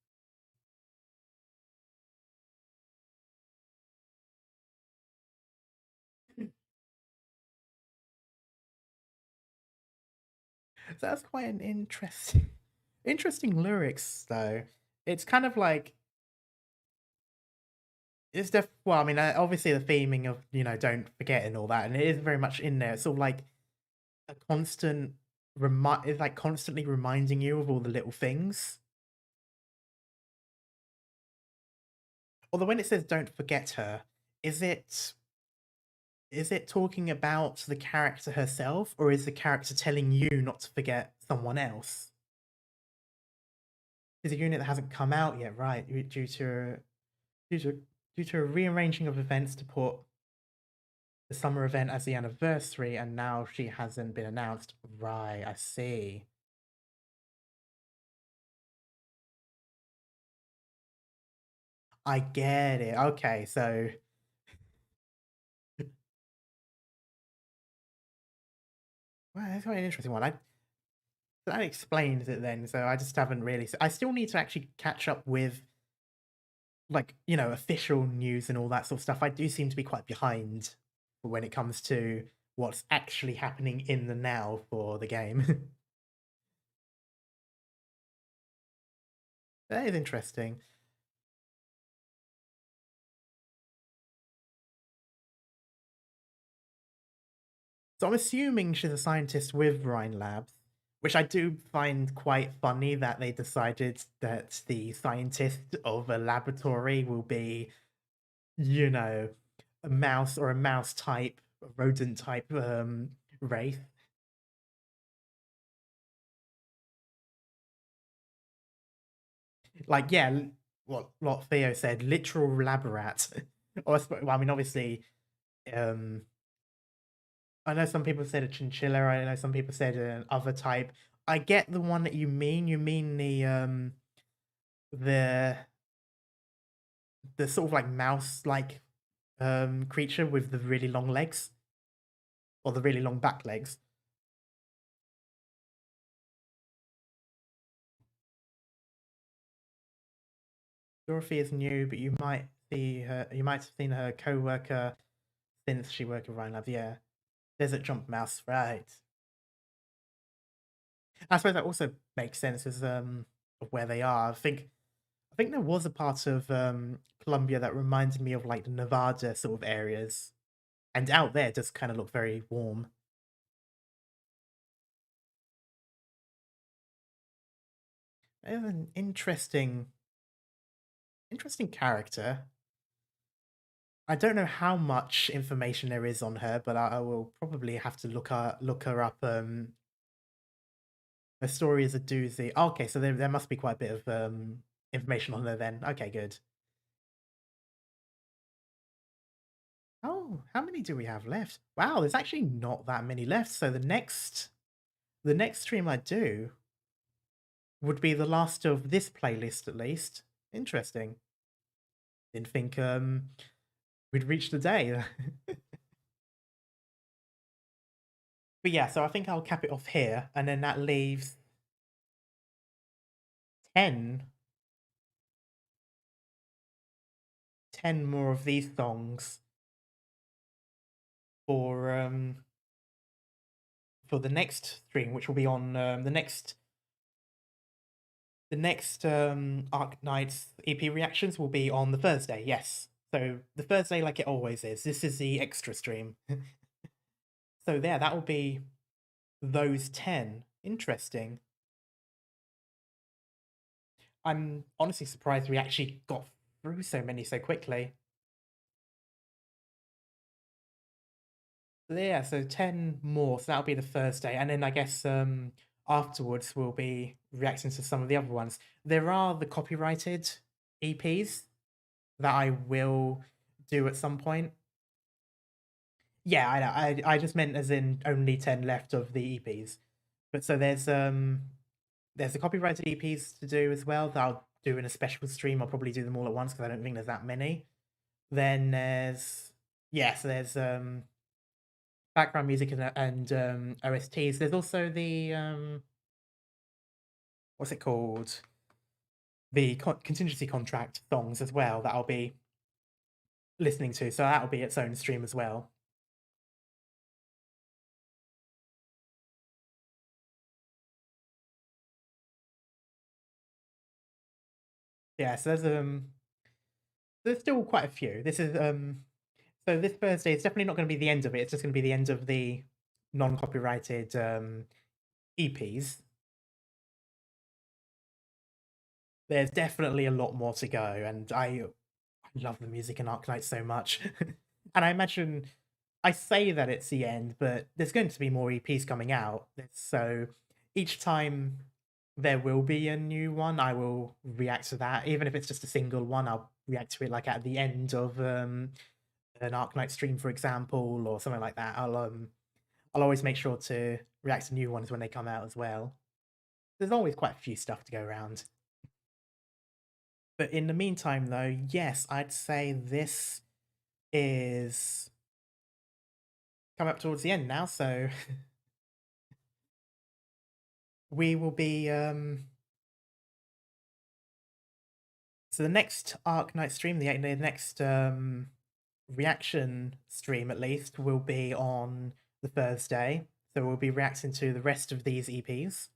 that's quite an interesting lyrics though. It's kind of like it's well, I mean, obviously the theming of don't forget and all that, and it is very much in there. It's sort of like a constant it's like constantly reminding you of all the little things. Although when it says don't forget her, is it talking about the character herself, or is the character telling you not to forget someone else? It's a unit that hasn't come out yet, right? Due to a rearranging of events to put the summer event as the anniversary, and now she hasn't been announced. Right, I see. I get it. Okay, so well, that's quite an interesting one. That explains it then. So I just haven't really. I still need to actually catch up with, like, official news and all that sort of stuff. I do seem to be quite behind when it comes to what's actually happening in the now for the game. That is interesting. So I'm assuming she's a scientist with Rhine Labs, which I do find quite funny that they decided that the scientist of a laboratory will be, a mouse or a mouse type, a rodent type wraith. Like, yeah, what Theo said, literal lab rat. Or, well, I mean, obviously, um, I know some people said a chinchilla. I know some people said an other type. I get the one that you mean. You mean the sort of like mouse like creature with the really long legs, or the really long back legs. Dorothy is new, but you might see her. You might have seen her co-worker since she worked with Ryan Labs. Yeah, Desert Jump Mouse, right? I suppose that also makes sense as of where they are. I think there was a part of Colombia that reminded me of like the Nevada sort of areas, and out there just kind of look very warm. An interesting character. I don't know how much information there is on her, but I will probably have to look her up. Her story is a doozy. Oh, okay, so there must be quite a bit of information on her then. Okay, good. Oh, how many do we have left? Wow, there's actually not that many left. So the next stream I do would be the last of this playlist, at least. Interesting. Didn't think we'd reach the day. But yeah, so I think I'll cap it off here, and then that leaves 10 more of these songs for the next stream, which will be on the next Arknights EP reactions will be on the Thursday. Yes, so the Thursday, like it always is. This is the extra stream. So there, that will be those 10. Interesting. I'm honestly surprised we actually got through so many so quickly. So yeah, so 10 more. So that'll be the first day. And then I guess afterwards we'll be reacting to some of the other ones. There are the copyrighted EPs that I will do at some point. Yeah, I know. I just meant as in only 10 left of the EPs. But so there's the copyrighted EPs to do as well that I'll do in a special stream. I'll probably do them all at once because I don't think there's that many. Then there's so there's background music and OSTs. There's also the what's it called? The contingency contract songs as well that I'll be listening to. So that'll be its own stream as well. Yeah, so there's still quite a few. This is so this Thursday is definitely not going to be the end of it. It's just going to be the end of the non-copyrighted EPs. There's definitely a lot more to go, and I love the music in Arknights so much. And I imagine I say that it's the end, but there's going to be more EPs coming out. So each time there will be a new one, I will react to that. Even if it's just a single one, I'll react to it like at the end of an Arknight stream, for example, or something like that. I'll always make sure to react to new ones when they come out as well. There's always quite a few stuff to go around. But in the meantime, though, yes, I'd say this is coming up towards the end now, so we will be so the next Arknight stream, the next reaction stream at least, will be on the Thursday. So we'll be reacting to the rest of these EPs.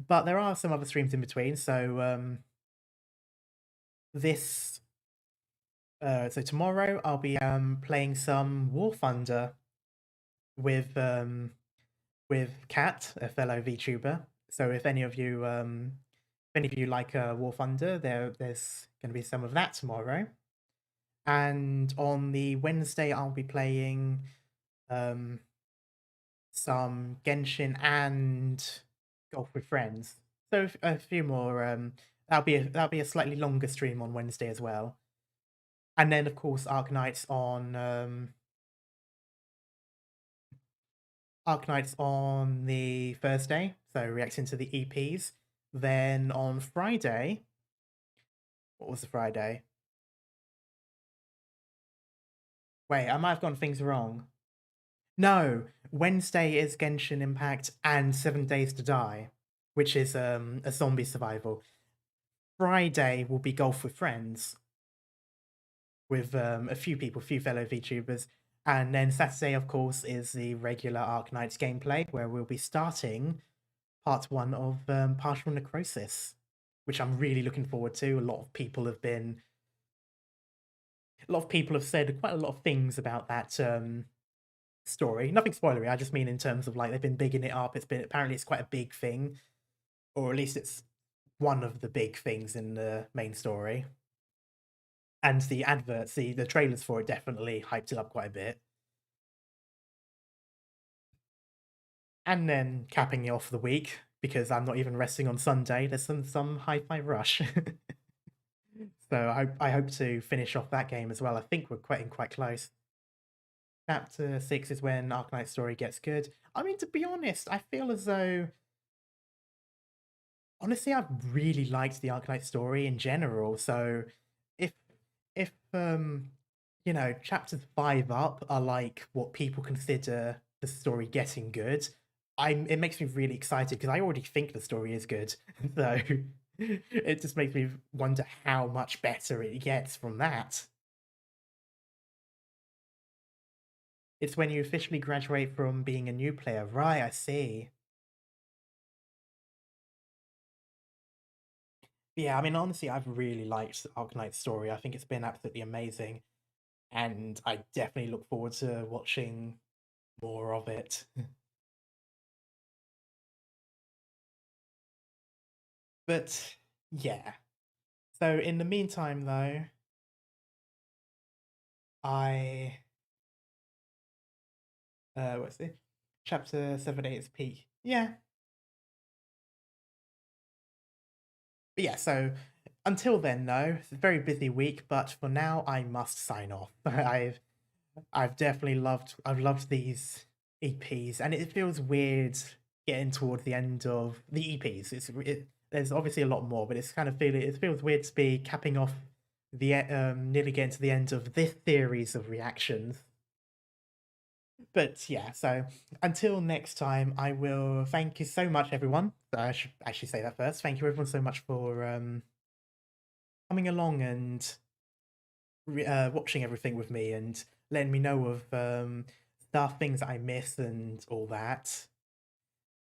But there are some other streams in between, so so tomorrow I'll be playing some War Thunder with Kat, a fellow VTuber. So if any of you like War Thunder, there's going to be some of that tomorrow. And on the Wednesday, I'll be playing some Genshin and Golf with Friends. So a few more. That'll be a slightly longer stream on Wednesday as well. And then of course Arknights on the Thursday, so reacting to the EPs. Then on Friday, what was the Friday? Wait, I might have gotten things wrong. No, Wednesday is Genshin Impact and 7 Days to Die, which is a zombie survival. Friday will be Golf with Friends with a few fellow VTubers. And then Saturday, of course, is the regular Arknights gameplay, where we'll be starting part 1 of Partial Necrosis, which I'm really looking forward to. A lot of people have said quite a lot of things about that story. Nothing spoilery, I just mean in terms of like they've been bigging it up. Apparently it's quite a big thing, or at least it's one of the big things in the main story. And the adverts, the trailers for it definitely hyped it up quite a bit. And then capping it off the week, because I'm not even resting on Sunday, there's some Hi-Fi Rush. So I hope to finish off that game as well. I think we're quite close. Chapter 6 is when Arknight's story gets good. I mean, to be honest, I feel as though... Honestly, I've really liked the Arknight story in general, so if you know, chapters 5 up are like what people consider the story getting good, it makes me really excited because I already think the story is good. So it just makes me wonder how much better it gets from that. It's when you officially graduate from being a new player. Right, I see. Yeah, I mean, honestly, I've really liked Arknight's story. I think it's been absolutely amazing. and I definitely look forward to watching more of it. But yeah. So in the meantime, though, I what's it? Chapter 7-8's peak. Yeah. But yeah, so until then though, it's a very busy week, but for now I must sign off. I've definitely I've loved these EPs, and it feels weird getting towards the end of the EPs. There's obviously a lot more, but it's kind of it feels weird to be capping off nearly getting to the end of this series of reactions. But yeah, so until next time, I will thank you so much, everyone. I should actually say that first. Thank you, everyone, so much for coming along and watching everything with me and letting me know of things that I miss and all that.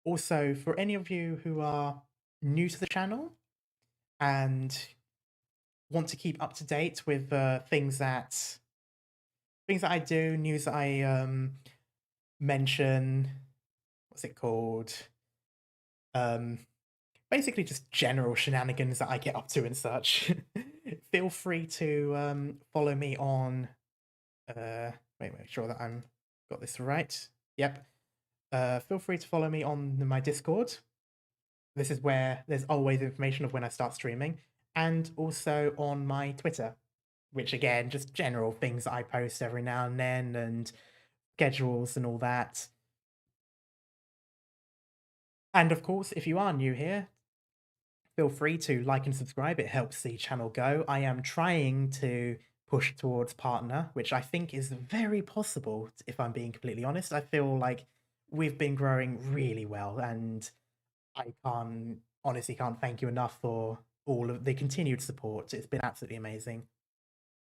Also, for any of you who are new to the channel and want to keep up to date with things that I do, news that I mention, what's it called? Basically just general shenanigans that I get up to and such. Feel free to follow me on make sure that I'm got this right. Yep. Feel free to follow me on my Discord. This is where there's always information of when I start streaming, and also on my Twitter, which again, just general things that I post every now and then, and schedules and all that. And of course, if you are new here, feel free to like and subscribe. It helps the channel go. I am trying to push towards partner, which I think is very possible, if I'm being completely honest. I feel like we've been growing really well, and I honestly can't thank you enough for all of the continued support. It's been absolutely amazing.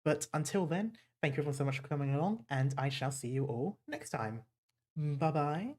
But until then, thank you everyone so much for coming along, and I shall see you all next time. Bye bye.